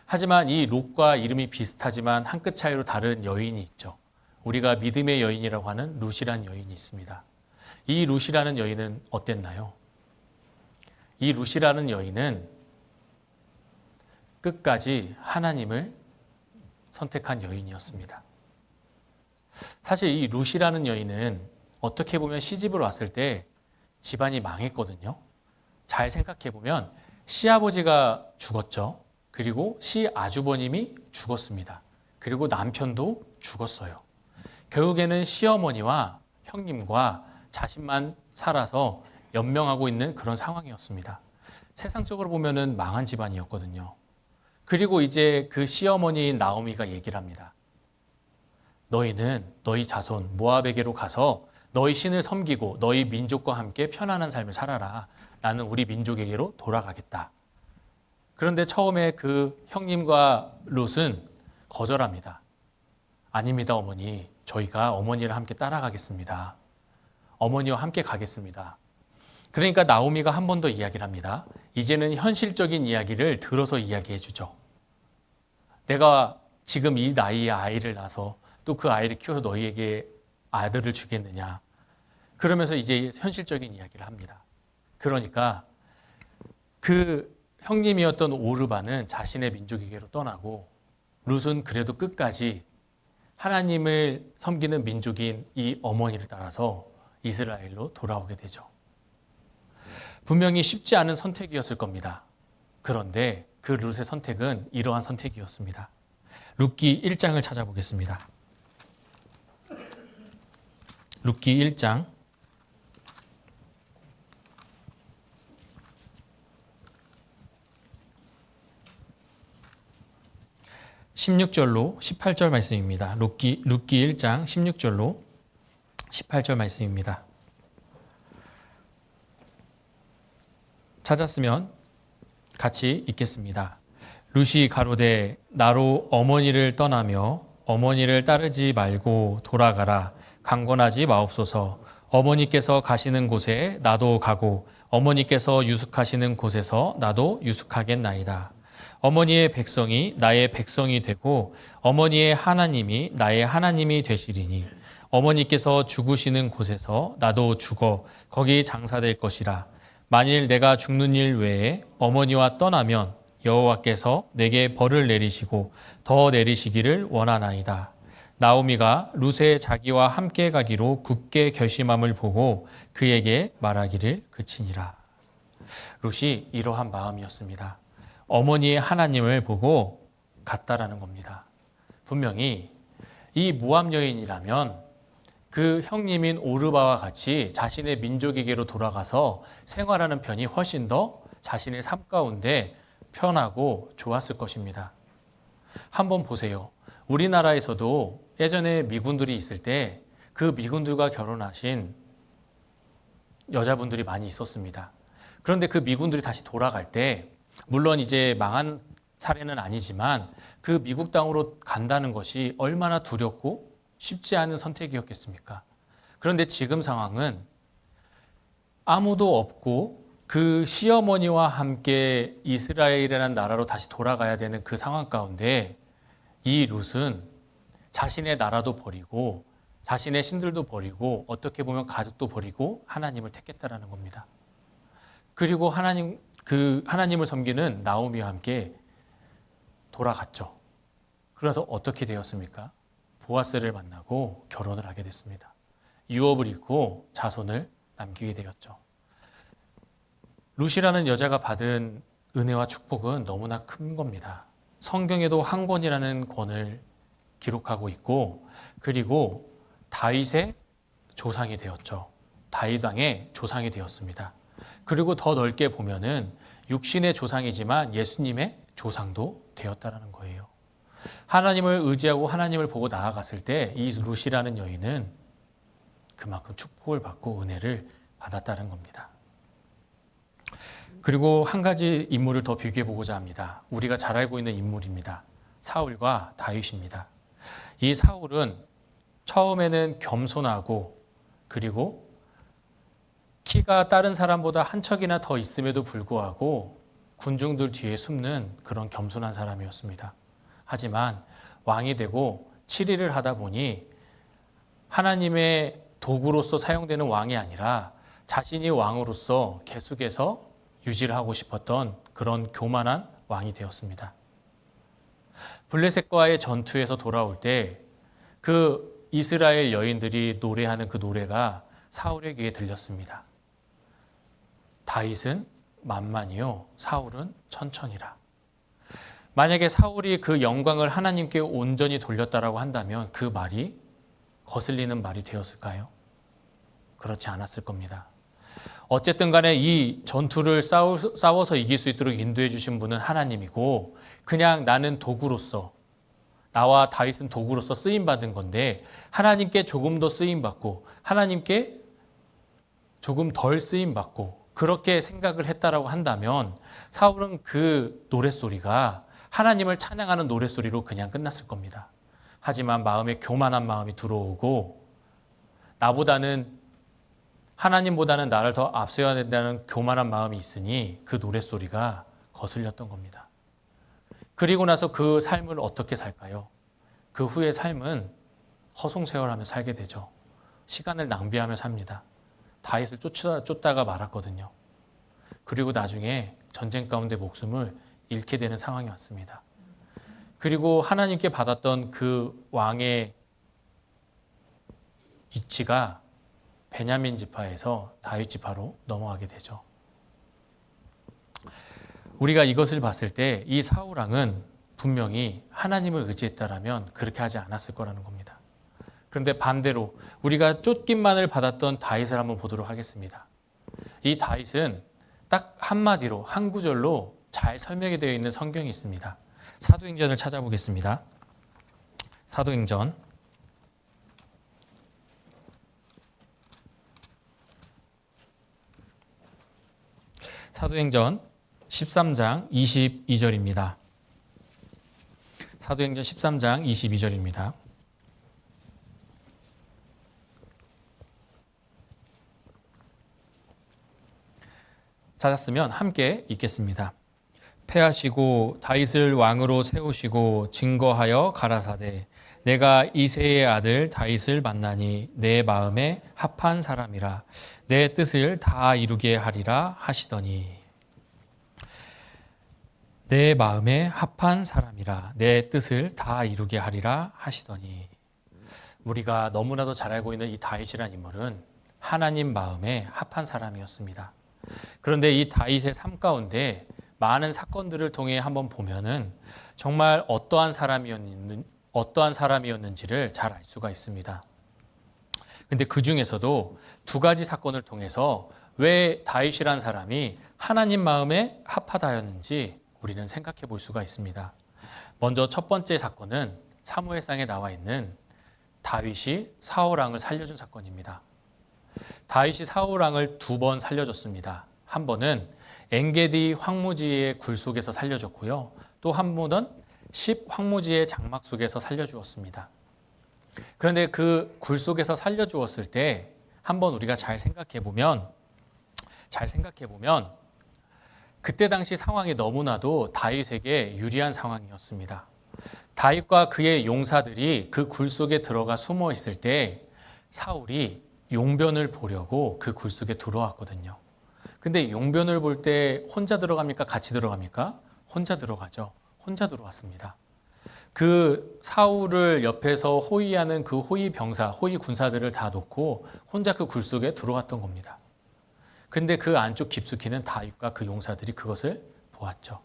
하지만 이 롯과 이름이 비슷하지만 한 끗 차이로 다른 여인이 있죠. 우리가 믿음의 여인이라고 하는 룻이라는 여인이 있습니다. 이 룻이라는 여인은 어땠나요? 이 룻이라는 여인은 끝까지 하나님을 선택한 여인이었습니다. 사실 이 룻이라는 여인은 어떻게 보면 시집을 왔을 때 집안이 망했거든요. 잘 생각해 보면 시아버지가 죽었죠. 그리고 시아주버님이 죽었습니다. 그리고 남편도 죽었어요. 결국에는 시어머니와 형님과 자신만 살아서 연명하고 있는 그런 상황이었습니다. 세상적으로 보면은 망한 집안이었거든요. 그리고 이제 그 시어머니인 나오미가 얘기를 합니다. 너희는 너희 자손 모압에게로 가서 너희 신을 섬기고 너희 민족과 함께 편안한 삶을 살아라. 나는 우리 민족에게로 돌아가겠다. 그런데 처음에 그 형님과 롯은 거절합니다. 아닙니다, 어머니. 저희가 어머니를 함께 따라가겠습니다. 어머니와 함께 가겠습니다. 그러니까 나오미가 한 번 더 이야기를 합니다. 이제는 현실적인 이야기를 들어서 이야기해 주죠. 내가 지금 이 나이에 아이를 낳아서 또 그 아이를 키워서 너희에게 아들을 주겠느냐. 그러면서 이제 현실적인 이야기를 합니다. 그러니까 그 형님이었던 오르바는 자신의 민족에게로 떠나고 룻은 그래도 끝까지 하나님을 섬기는 민족인 이 어머니를 따라서 이스라엘로 돌아오게 되죠. 분명히 쉽지 않은 선택이었을 겁니다. 그런데 그 룻의 선택은 이러한 선택이었습니다. 룻기 1장을 찾아보겠습니다. 룻기 1장 16절로 18절 말씀입니다. 룻기 1장 16절로 18절 말씀입니다. 찾았으면 같이 읽겠습니다. 룻이 가로되 나로 어머니를 떠나며 어머니를 따르지 말고 돌아가라. 강권하지 마옵소서. 어머니께서 가시는 곳에 나도 가고 어머니께서 유숙하시는 곳에서 나도 유숙하겠나이다. 어머니의 백성이 나의 백성이 되고 어머니의 하나님이 나의 하나님이 되시리니 어머니께서 죽으시는 곳에서 나도 죽어 거기 장사될 것이라. 만일 내가 죽는 일 외에 어머니와 떠나면 여호와께서 내게 벌을 내리시고 더 내리시기를 원하나이다. 나오미가 룻의 자기와 함께 가기로 굳게 결심함을 보고 그에게 말하기를 그치니라. 룻이 이러한 마음이었습니다. 어머니의 하나님을 보고 갔다라는 겁니다. 분명히 이 모압 여인이라면 그 형님인 오르바와 같이 자신의 민족에게로 돌아가서 생활하는 편이 훨씬 더 자신의 삶 가운데 편하고 좋았을 것입니다. 한번 보세요. 우리나라에서도 예전에 미군들이 있을 때 그 미군들과 결혼하신 여자분들이 많이 있었습니다. 그런데 그 미군들이 다시 돌아갈 때 물론 이제 망한 사례는 아니지만 그 미국 땅으로 간다는 것이 얼마나 두렵고 쉽지 않은 선택이었겠습니까? 그런데 지금 상황은 아무도 없고 그 시어머니와 함께 이스라엘이라는 나라로 다시 돌아가야 되는 그 상황 가운데 이 룻은 자신의 나라도 버리고 자신의 신들도 버리고 어떻게 보면 가족도 버리고 하나님을 택했다라는 겁니다. 그리고 하나님을 섬기는 나오미와 함께 돌아갔죠. 그래서 어떻게 되었습니까? 보아스를 만나고 결혼을 하게 됐습니다. 유업을 잇고 자손을 남기게 되었죠. 룻이라는 여자가 받은 은혜와 축복은 너무나 큰 겁니다. 성경에도 황권이라는 권을 기록하고 있고, 그리고 다윗의 조상이 되었죠. 다윗 왕의 조상이 되었습니다. 그리고 더 넓게 보면은 육신의 조상이지만 예수님의 조상도 되었다라는 거예요. 하나님을 의지하고 하나님을 보고 나아갔을 때 이 룻이라는 여인은 그만큼 축복을 받고 은혜를 받았다는 겁니다. 그리고 한 가지 인물을 더 비교해 보고자 합니다. 우리가 잘 알고 있는 인물입니다. 사울과 다윗입니다. 이 사울은 처음에는 겸손하고 그리고 키가 다른 사람보다 한 척이나 더 있음에도 불구하고 군중들 뒤에 숨는 그런 겸손한 사람이었습니다. 하지만 왕이 되고 7일을 하다 보니 하나님의 도구로서 사용되는 왕이 아니라 자신이 왕으로서 계속해서 유지를 하고 싶었던 그런 교만한 왕이 되었습니다. 블레셋과의 전투에서 돌아올 때 그 이스라엘 여인들이 노래하는 그 노래가 사울의 귀에 들렸습니다. 다윗은 만만이요 사울은 천천히라. 만약에 사울이 그 영광을 하나님께 온전히 돌렸다라고 한다면 그 말이 거슬리는 말이 되었을까요? 그렇지 않았을 겁니다. 어쨌든 간에 이 전투를 싸워서 이길 수 있도록 인도해 주신 분은 하나님이고, 그냥 나는 도구로서, 나와 다윗은 도구로서 쓰임받은 건데 하나님께 조금 더 쓰임받고 하나님께 조금 덜 쓰임받고 그렇게 생각을 했다라고 한다면 사울은 그 노랫소리가 하나님을 찬양하는 노랫소리로 그냥 끝났을 겁니다. 하지만 마음에 교만한 마음이 들어오고 하나님보다는 나를 더 앞서야 된다는 교만한 마음이 있으니 그 노랫소리가 거슬렸던 겁니다. 그리고 나서 그 삶을 어떻게 살까요? 그 후의 삶은 허송세월하며 살게 되죠. 시간을 낭비하며 삽니다. 다윗을 쫓다가 말았거든요. 그리고 나중에 전쟁 가운데 목숨을 잃게 되는 상황이 왔습니다. 그리고 하나님께 받았던 그 왕의 위치가 베냐민 지파에서 다윗 지파로 넘어가게 되죠. 우리가 이것을 봤을 때 이 사울 왕은 분명히 하나님을 의지했다라면 그렇게 하지 않았을 거라는 겁니다. 그런데 반대로 우리가 쫓김만을 받았던 다윗을 한번 보도록 하겠습니다. 이 다윗은 딱 한마디로 한 구절로 잘 설명이 되어 있는 성경이 있습니다. 사도행전을 찾아보겠습니다. 사도행전 13장 22절입니다. 사도행전 13장 22절입니다. 찾았으면 함께 읽겠습니다. 패하시고 다윗을 왕으로 세우시고 증거하여 가라사대 내가 이새의 아들 다윗을 만나니 내 마음에 합한 사람이라 내 뜻을 다 이루게 하리라 하시더니 내 마음에 합한 사람이라 내 뜻을 다 이루게 하리라 하시더니 우리가 너무나도 잘 알고 있는 이 다윗이라는 인물은 하나님 마음에 합한 사람이었습니다. 그런데 이 다윗의 삶 가운데 많은 사건들을 통해 한번 보면은 정말 어떠한 사람이었는지를 잘 알 수가 있습니다. 근데 그 중에서도 두 가지 사건을 통해서 왜 다윗이란 사람이 하나님 마음에 합하다였는지 우리는 생각해 볼 수가 있습니다. 먼저 첫 번째 사건은 사무엘상에 나와 있는 다윗이 사울 왕을 살려준 사건입니다. 다윗이 사울 왕을 두 번 살려줬습니다. 한 번은 엔게디 황무지의 굴 속에서 살려줬고요. 또 한 번은 10 황무지의 장막 속에서 살려주었습니다. 그런데 그 굴 속에서 살려주었을 때 한번 우리가 잘 생각해 보면 그때 당시 상황이 너무나도 다윗에게 유리한 상황이었습니다. 다윗과 그의 용사들이 그 굴 속에 들어가 숨어 있을 때 사울이 용변을 보려고 그 굴 속에 들어왔거든요. 근데 용변을 볼 때 혼자 들어갑니까? 같이 들어갑니까? 혼자 들어가죠. 혼자 들어왔습니다. 그 사울을 옆에서 호위하는 그 호위 병사, 호위 군사들을 다 놓고 혼자 그 굴 속에 들어왔던 겁니다. 근데 그 안쪽 깊숙이는 다윗과 그 용사들이 그것을 보았죠.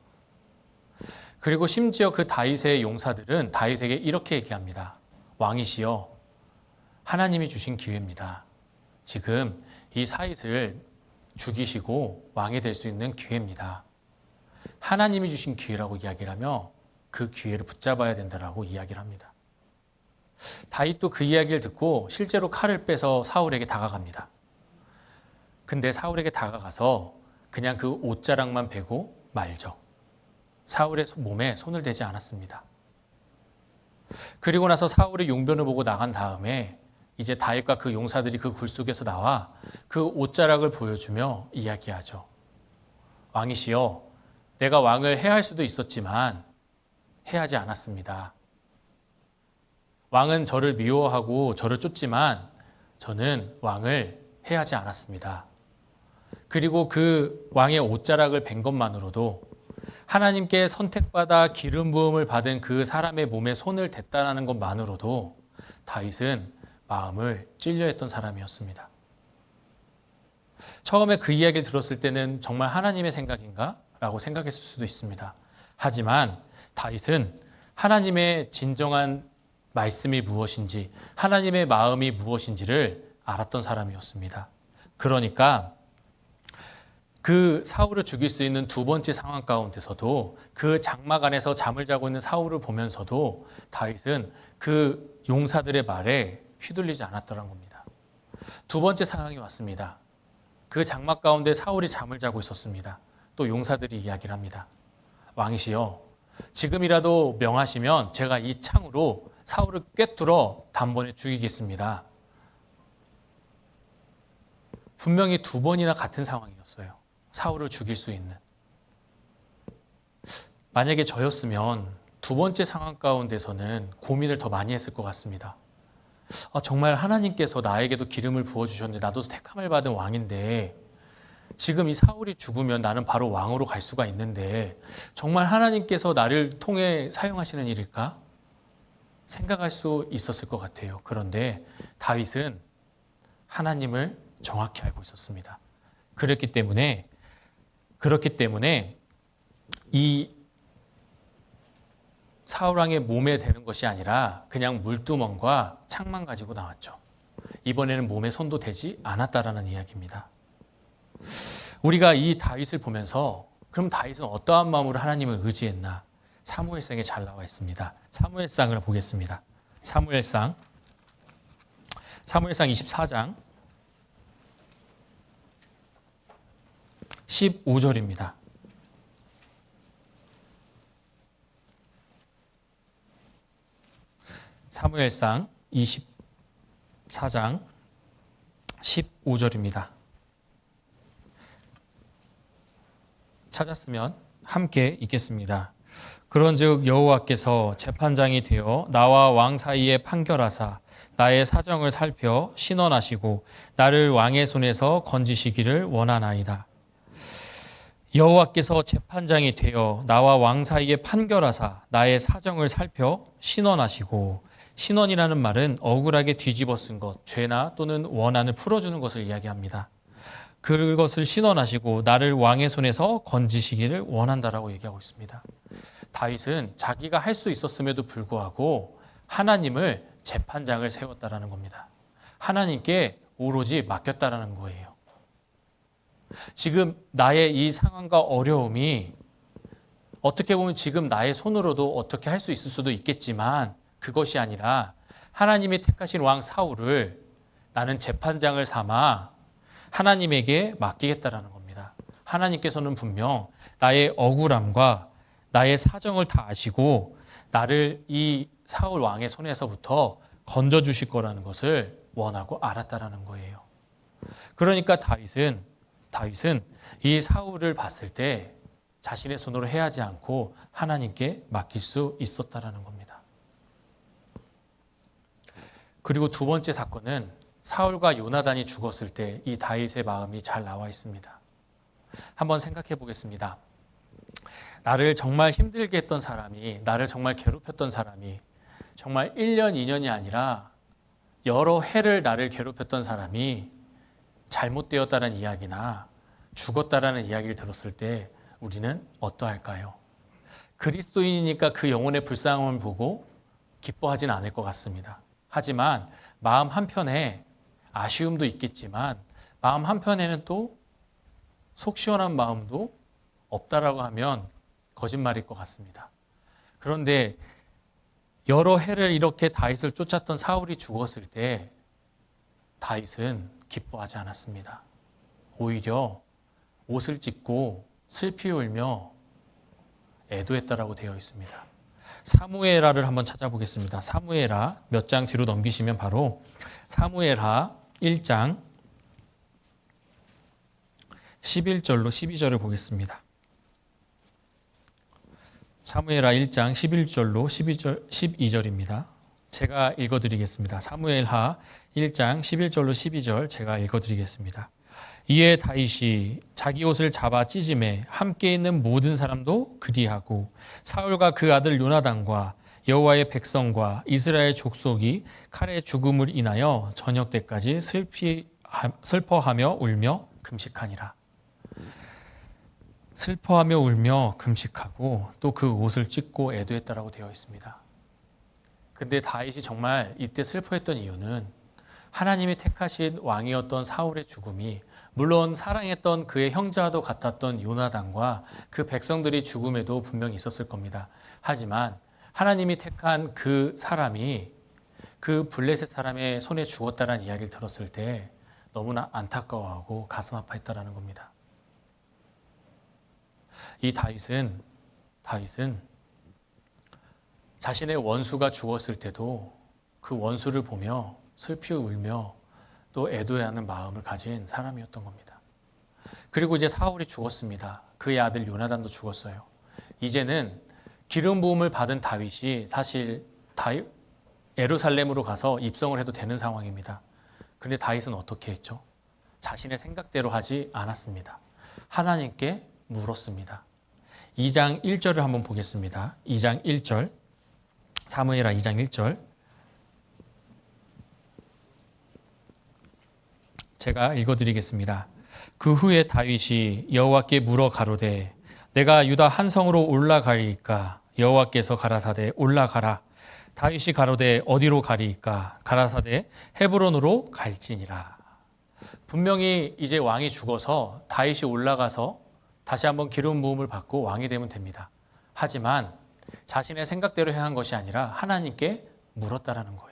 그리고 심지어 그 다윗의 용사들은 다윗에게 이렇게 얘기합니다. 왕이시여, 하나님이 주신 기회입니다. 지금 이 사윗을 죽이시고 왕이 될 수 있는 기회입니다. 하나님이 주신 기회라고 이야기를 하며 그 기회를 붙잡아야 된다라고 이야기를 합니다. 다윗도 그 이야기를 듣고 실제로 칼을 빼서 사울에게 다가갑니다. 근데 사울에게 다가가서 그냥 그 옷자락만 베고 말죠. 사울의 몸에 손을 대지 않았습니다. 그리고 나서 사울의 용변을 보고 나간 다음에 이제 다윗과 그 용사들이 그 굴 속에서 나와 그 옷자락을 보여주며 이야기하죠. 왕이시여, 내가 왕을 해할 수도 있었지만 해하지 않았습니다. 왕은 저를 미워하고 저를 쫓지만 저는 왕을 해하지 않았습니다. 그리고 그 왕의 옷자락을 벤 것만으로도 하나님께 선택받아 기름 부음을 받은 그 사람의 몸에 손을 댔다는 것만으로도 다윗은 마음을 찔려했던 사람이었습니다. 처음에 그 이야기를 들었을 때는 정말 하나님의 생각인가? 라고 생각했을 수도 있습니다. 하지만 다윗은 하나님의 진정한 말씀이 무엇인지, 하나님의 마음이 무엇인지를 알았던 사람이었습니다. 그러니까 그 사울을 죽일 수 있는 두 번째 상황 가운데서도 그 장막 안에서 잠을 자고 있는 사울을 보면서도 다윗은 그 용사들의 말에 휘둘리지 않았더란 겁니다. 두 번째 상황이 왔습니다. 그 장막 가운데 사울이 잠을 자고 있었습니다. 또 용사들이 이야기를 합니다. 왕이시여, 지금이라도 명하시면 제가 이 창으로 사울을 꿰뚫어 단번에 죽이겠습니다. 분명히 두 번이나 같은 상황이었어요. 사울을 죽일 수 있는. 만약에 저였으면 두 번째 상황 가운데서는 고민을 더 많이 했을 것 같습니다. 정말 하나님께서 나에게도 기름을 부어주셨는데 나도 택함을 받은 왕인데 지금 이 사울이 죽으면 나는 바로 왕으로 갈 수가 있는데 정말 하나님께서 나를 통해 사용하시는 일일까? 생각할 수 있었을 것 같아요. 그런데 다윗은 하나님을 정확히 알고 있었습니다. 그렇기 때문에 이 사울왕의 몸에 대는 것이 아니라 그냥 물두멍과 창만 가지고 나왔죠. 이번에는 몸에 손도 대지 않았다라는 이야기입니다. 우리가 이 다윗을 보면서 그럼 다윗은 어떠한 마음으로 하나님을 의지했나? 사무엘상에 잘 나와 있습니다. 사무엘상을 보겠습니다. 사무엘상 24장 15절입니다. 사무엘상 24장 15절입니다. 찾았으면 함께 읽겠습니다. 그런즉 여호와께서 재판장이 되어 나와 왕 사이에 판결하사 나의 사정을 살펴 신원하시고 나를 왕의 손에서 건지시기를 원하나이다. 여호와께서 재판장이 되어 나와 왕 사이에 판결하사 나의 사정을 살펴 신원하시고, 신원이라는 말은 억울하게 뒤집어 쓴 것, 죄나 또는 원한을 풀어주는 것을 이야기합니다. 그것을 신원하시고 나를 왕의 손에서 건지시기를 원한다라고 얘기하고 있습니다. 다윗은 자기가 할 수 있었음에도 불구하고 하나님을 재판장을 세웠다라는 겁니다. 하나님께 오로지 맡겼다라는 거예요. 지금 나의 이 상황과 어려움이 어떻게 보면 지금 나의 손으로도 어떻게 할 수 있을 수도 있겠지만 그것이 아니라 하나님이 택하신 왕 사울을 나는 재판장을 삼아 하나님에게 맡기겠다라는 겁니다. 하나님께서는 분명 나의 억울함과 나의 사정을 다 아시고 나를 이 사울 왕의 손에서부터 건져주실 거라는 것을 원하고 알았다라는 거예요. 그러니까 다윗은 이 사울을 봤을 때 자신의 손으로 해하지 않고 하나님께 맡길 수 있었다라는 겁니다. 그리고 두 번째 사건은 사울과 요나단이 죽었을 때 이 다윗의 마음이 잘 나와 있습니다. 한번 생각해 보겠습니다. 나를 정말 힘들게 했던 사람이, 나를 정말 괴롭혔던 사람이 정말 1년, 2년이 아니라 여러 해를 나를 괴롭혔던 사람이 잘못되었다는 이야기나 죽었다라는 이야기를 들었을 때 우리는 어떠할까요? 그리스도인이니까 그 영혼의 불쌍함을 보고 기뻐하진 않을 것 같습니다. 하지만 마음 한편에 아쉬움도 있겠지만 마음 한편에는 또 속 시원한 마음도 없다라고 하면 거짓말일 것 같습니다. 그런데 여러 해를 이렇게 다윗을 쫓았던 사울이 죽었을 때 다윗은 기뻐하지 않았습니다. 오히려 옷을 찢고 슬피 울며 애도했다라고 되어 있습니다. 사무엘하를 한번 찾아보겠습니다. 사무엘하 몇 장 뒤로 넘기시면 바로 사무엘하 1장 11절로 12절을 보겠습니다. 사무엘하 1장 11절로 12절입니다. 제가 읽어드리겠습니다. 사무엘하 1장 11절로 12절 제가 읽어드리겠습니다. 이에 다윗이 자기 옷을 잡아 찢음에 함께 있는 모든 사람도 그리하고 사울과 그 아들 요나단과 여호와의 백성과 이스라엘 족속이 칼의 죽음을 인하여 저녁 때까지 슬퍼하며 울며 금식하니라. 슬퍼하며 울며 금식하고 또 그 옷을 찢고 애도했다라고 되어 있습니다. 근데 다윗이 정말 이때 슬퍼했던 이유는 하나님이 택하신 왕이었던 사울의 죽음이, 물론 사랑했던 그의 형제와도 같았던 요나단과 그 백성들이 죽음에도 분명히 있었을 겁니다. 하지만 하나님이 택한 그 사람이 그 블레셋 사람의 손에 죽었다는 이야기를 들었을 때 너무나 안타까워하고 가슴 아파했다라는 겁니다. 이 다윗은 자신의 원수가 죽었을 때도 그 원수를 보며 슬피 울며 또 애도해하는 마음을 가진 사람이었던 겁니다. 그리고 이제 사울이 죽었습니다. 그의 아들 요나단도 죽었어요. 이제는 기름 부음을 받은 다윗이 사실 예루살렘으로 가서 입성을 해도 되는 상황입니다. 그런데 다윗은 어떻게 했죠? 자신의 생각대로 하지 않았습니다. 하나님께 물었습니다. 2장 1절을 한번 보겠습니다. 2장 1절, 사무엘하 2장 1절 제가 읽어드리겠습니다. 그 후에 다윗이 여호와께 물어 가로되 내가 유다 한 성으로 올라가리이까? 여호와께서 가라사대 올라가라. 다윗이 가로되 어디로 가리이까? 가라사대 헤브론으로 갈지니라. 분명히 이제 왕이 죽어서 다윗이 올라가서 다시 한번 기름 부음을 받고 왕이 되면 됩니다. 하지만 자신의 생각대로 행한 것이 아니라 하나님께 물었다라는 거예요.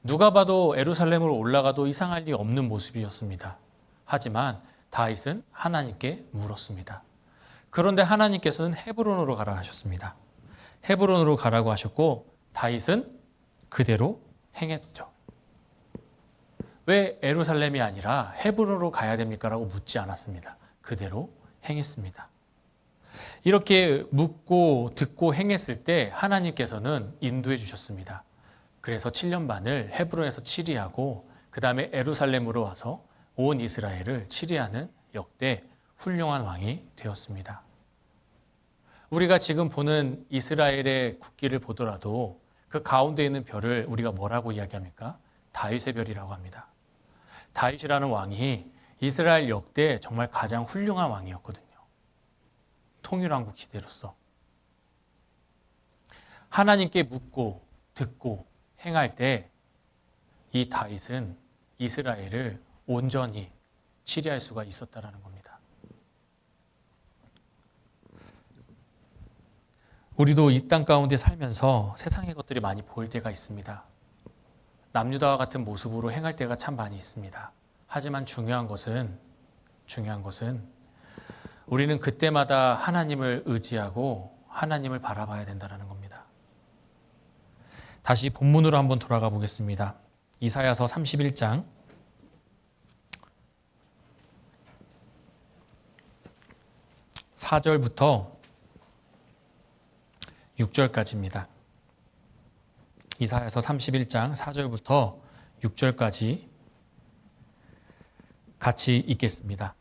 누가 봐도 예루살렘으로 올라가도 이상할 리 없는 모습이었습니다. 하지만 다윗은 하나님께 물었습니다. 그런데 하나님께서는 헤브론으로 가라 하셨습니다. 헤브론으로 가라고 하셨고 다윗은 그대로 행했죠. 왜 예루살렘이 아니라 헤브론으로 가야 됩니까? 라고 묻지 않았습니다. 그대로 행했습니다. 이렇게 묻고 듣고 행했을 때 하나님께서는 인도해 주셨습니다. 그래서 7년 반을 헤브론에서 치리하고 그 다음에 예루살렘으로 와서 온 이스라엘을 치리하는 역대 훌륭한 왕이 되었습니다. 우리가 지금 보는 이스라엘의 국기를 보더라도 그 가운데 있는 별을 우리가 뭐라고 이야기합니까? 다윗의 별이라고 합니다. 다윗이라는 왕이 이스라엘 역대 정말 가장 훌륭한 왕이었거든요. 통일왕국 시대로서. 하나님께 묻고 듣고 행할 때 이 다윗은 이스라엘을 온전히 치리할 수가 있었다라는 겁니다. 우리도 이 땅 가운데 살면서 세상의 것들이 많이 보일 때가 있습니다. 남유다와 같은 모습으로 행할 때가 참 많이 있습니다. 하지만 중요한 것은 우리는 그때마다 하나님을 의지하고 하나님을 바라봐야 된다는 겁니다. 다시 본문으로 한번 돌아가 보겠습니다. 이사야서 31장 4절부터 6절까지입니다. 이사야서 31장 4절부터 6절까지 같이 읽겠습니다.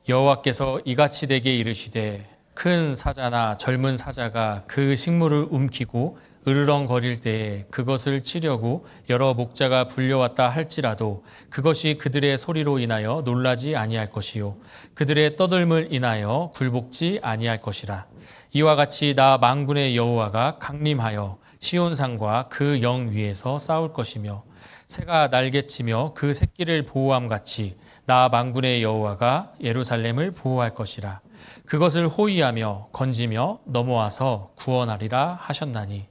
여호와께서 이같이 내게 이르시되 큰 사자나 젊은 사자가 그 식물을 움키고 으르렁거릴 때에 그것을 치려고 여러 목자가 불려왔다 할지라도 그것이 그들의 소리로 인하여 놀라지 아니할 것이요 그들의 떠들물 인하여 굴복지 아니할 것이라. 이와 같이 나 만군의 여호와가 강림하여 시온산과 그 영 위에서 싸울 것이며 새가 날개치며 그 새끼를 보호함 같이 나 만군의 여호와가 예루살렘을 보호할 것이라. 그것을 호위하며 건지며 넘어와서 구원하리라 하셨나니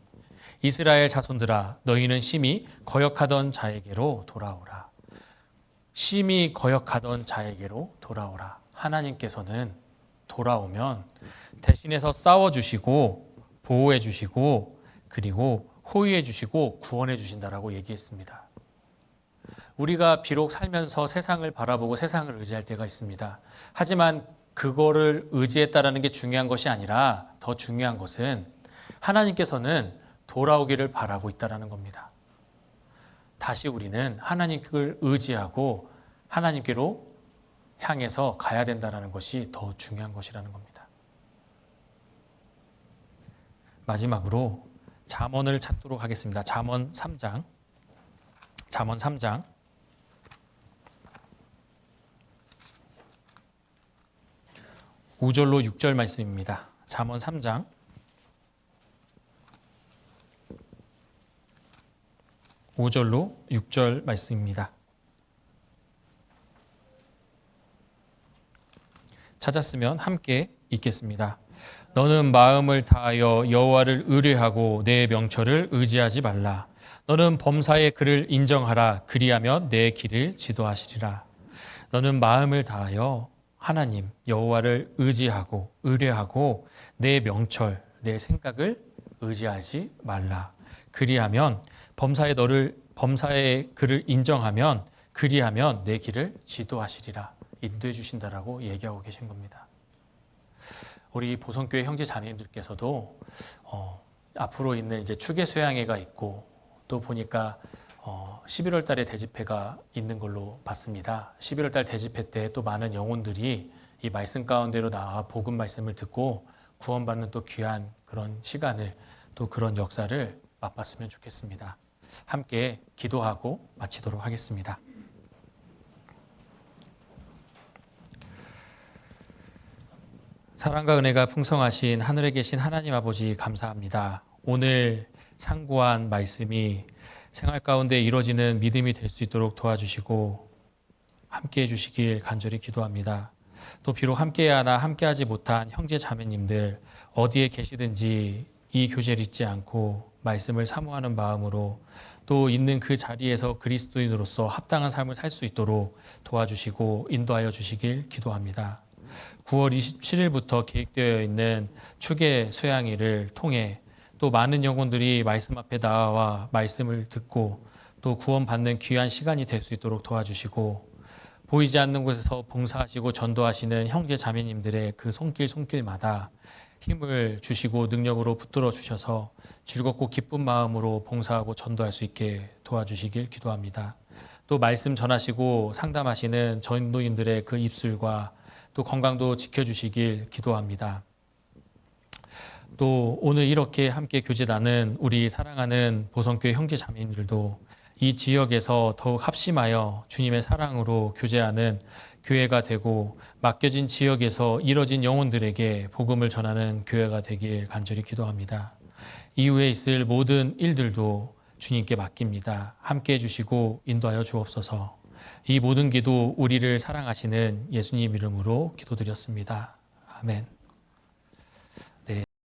이스라엘 자손들아 너희는 심히 거역하던 자에게로 돌아오라. 심히 거역하던 자에게로 돌아오라. 하나님께서는 돌아오면 대신해서 싸워주시고 보호해주시고 그리고 호위해주시고 구원해주신다라고 얘기했습니다. 우리가 비록 살면서 세상을 바라보고 세상을 의지할 때가 있습니다. 하지만 그거를 의지했다라는 게 중요한 것이 아니라 더 중요한 것은 하나님께서는 돌아오기를 바라고 있다라는 겁니다. 다시 우리는 하나님을 의지하고 하나님께로 향해서 가야 된다라는 것이 더 중요한 것이라는 겁니다. 마지막으로 잠언을 찾도록 하겠습니다. 잠언 3장 5절로 6절 말씀입니다. 잠언 3장 5절로 6절 말씀입니다. 찾았으면 함께 읽겠습니다. 너는 마음을 다하여 여호와를 의뢰하고 내 명철을 의지하지 말라. 너는 범사의 그를 인정하라. 그리하면 내 길을 지도하시리라. 너는 마음을 다하여 하나님 여호와를 의지하고 의뢰하고 내 명철, 내 생각을 의지하지 말라. 그리하면 범사의 그를 인정하면 그리하면 내 길을 지도하시리라. 인도해 주신다라고 얘기하고 계신 겁니다. 우리 보성교회 형제 자매님들께서도 앞으로 있는 이제 추계 수양회가 있고 또 보니까 11월 달에 대집회가 있는 걸로 봤습니다. 11월 달 대집회 때 또 많은 영혼들이 이 말씀 가운데로 나와 복음 말씀을 듣고 구원받는 또 귀한 그런 시간을 또 그런 역사를 맛봤으면 좋겠습니다. 함께 기도하고 마치도록 하겠습니다. 사랑과 은혜가 풍성하신 하늘에 계신 하나님 아버지 감사합니다. 오늘 상고한 말씀이 생활 가운데 이루어지는 믿음이 될 수 있도록 도와주시고 함께해 주시길 간절히 기도합니다. 또 비록 함께하나 함께하지 못한 형제 자매님들 어디에 계시든지 이 교제를 잊지 않고 말씀을 사모하는 마음으로 또 있는 그 자리에서 그리스도인으로서 합당한 삶을 살 수 있도록 도와주시고 인도하여 주시길 기도합니다. 9월 27일부터 계획되어 있는 추계 수양회를 통해 또 많은 영혼들이 말씀 앞에 나와 말씀을 듣고 또 구원받는 귀한 시간이 될 수 있도록 도와주시고 보이지 않는 곳에서 봉사하시고 전도하시는 형제 자매님들의 그 손길마다 힘을 주시고 능력으로 붙들어 주셔서 즐겁고 기쁜 마음으로 봉사하고 전도할 수 있게 도와주시길 기도합니다. 또 말씀 전하시고 상담하시는 전도인들의 그 입술과 또 건강도 지켜주시길 기도합니다. 또 오늘 이렇게 함께 교제 나눈 우리 사랑하는 보성교회 형제 자매님들도 이 지역에서 더욱 합심하여 주님의 사랑으로 교제하는 교회가 되고 맡겨진 지역에서 이뤄진 영혼들에게 복음을 전하는 교회가 되길 간절히 기도합니다. 이후에 있을 모든 일들도 주님께 맡깁니다. 함께 해주시고 인도하여 주옵소서. 이 모든 기도 우리를 사랑하시는 예수님 이름으로 기도드렸습니다. 아멘.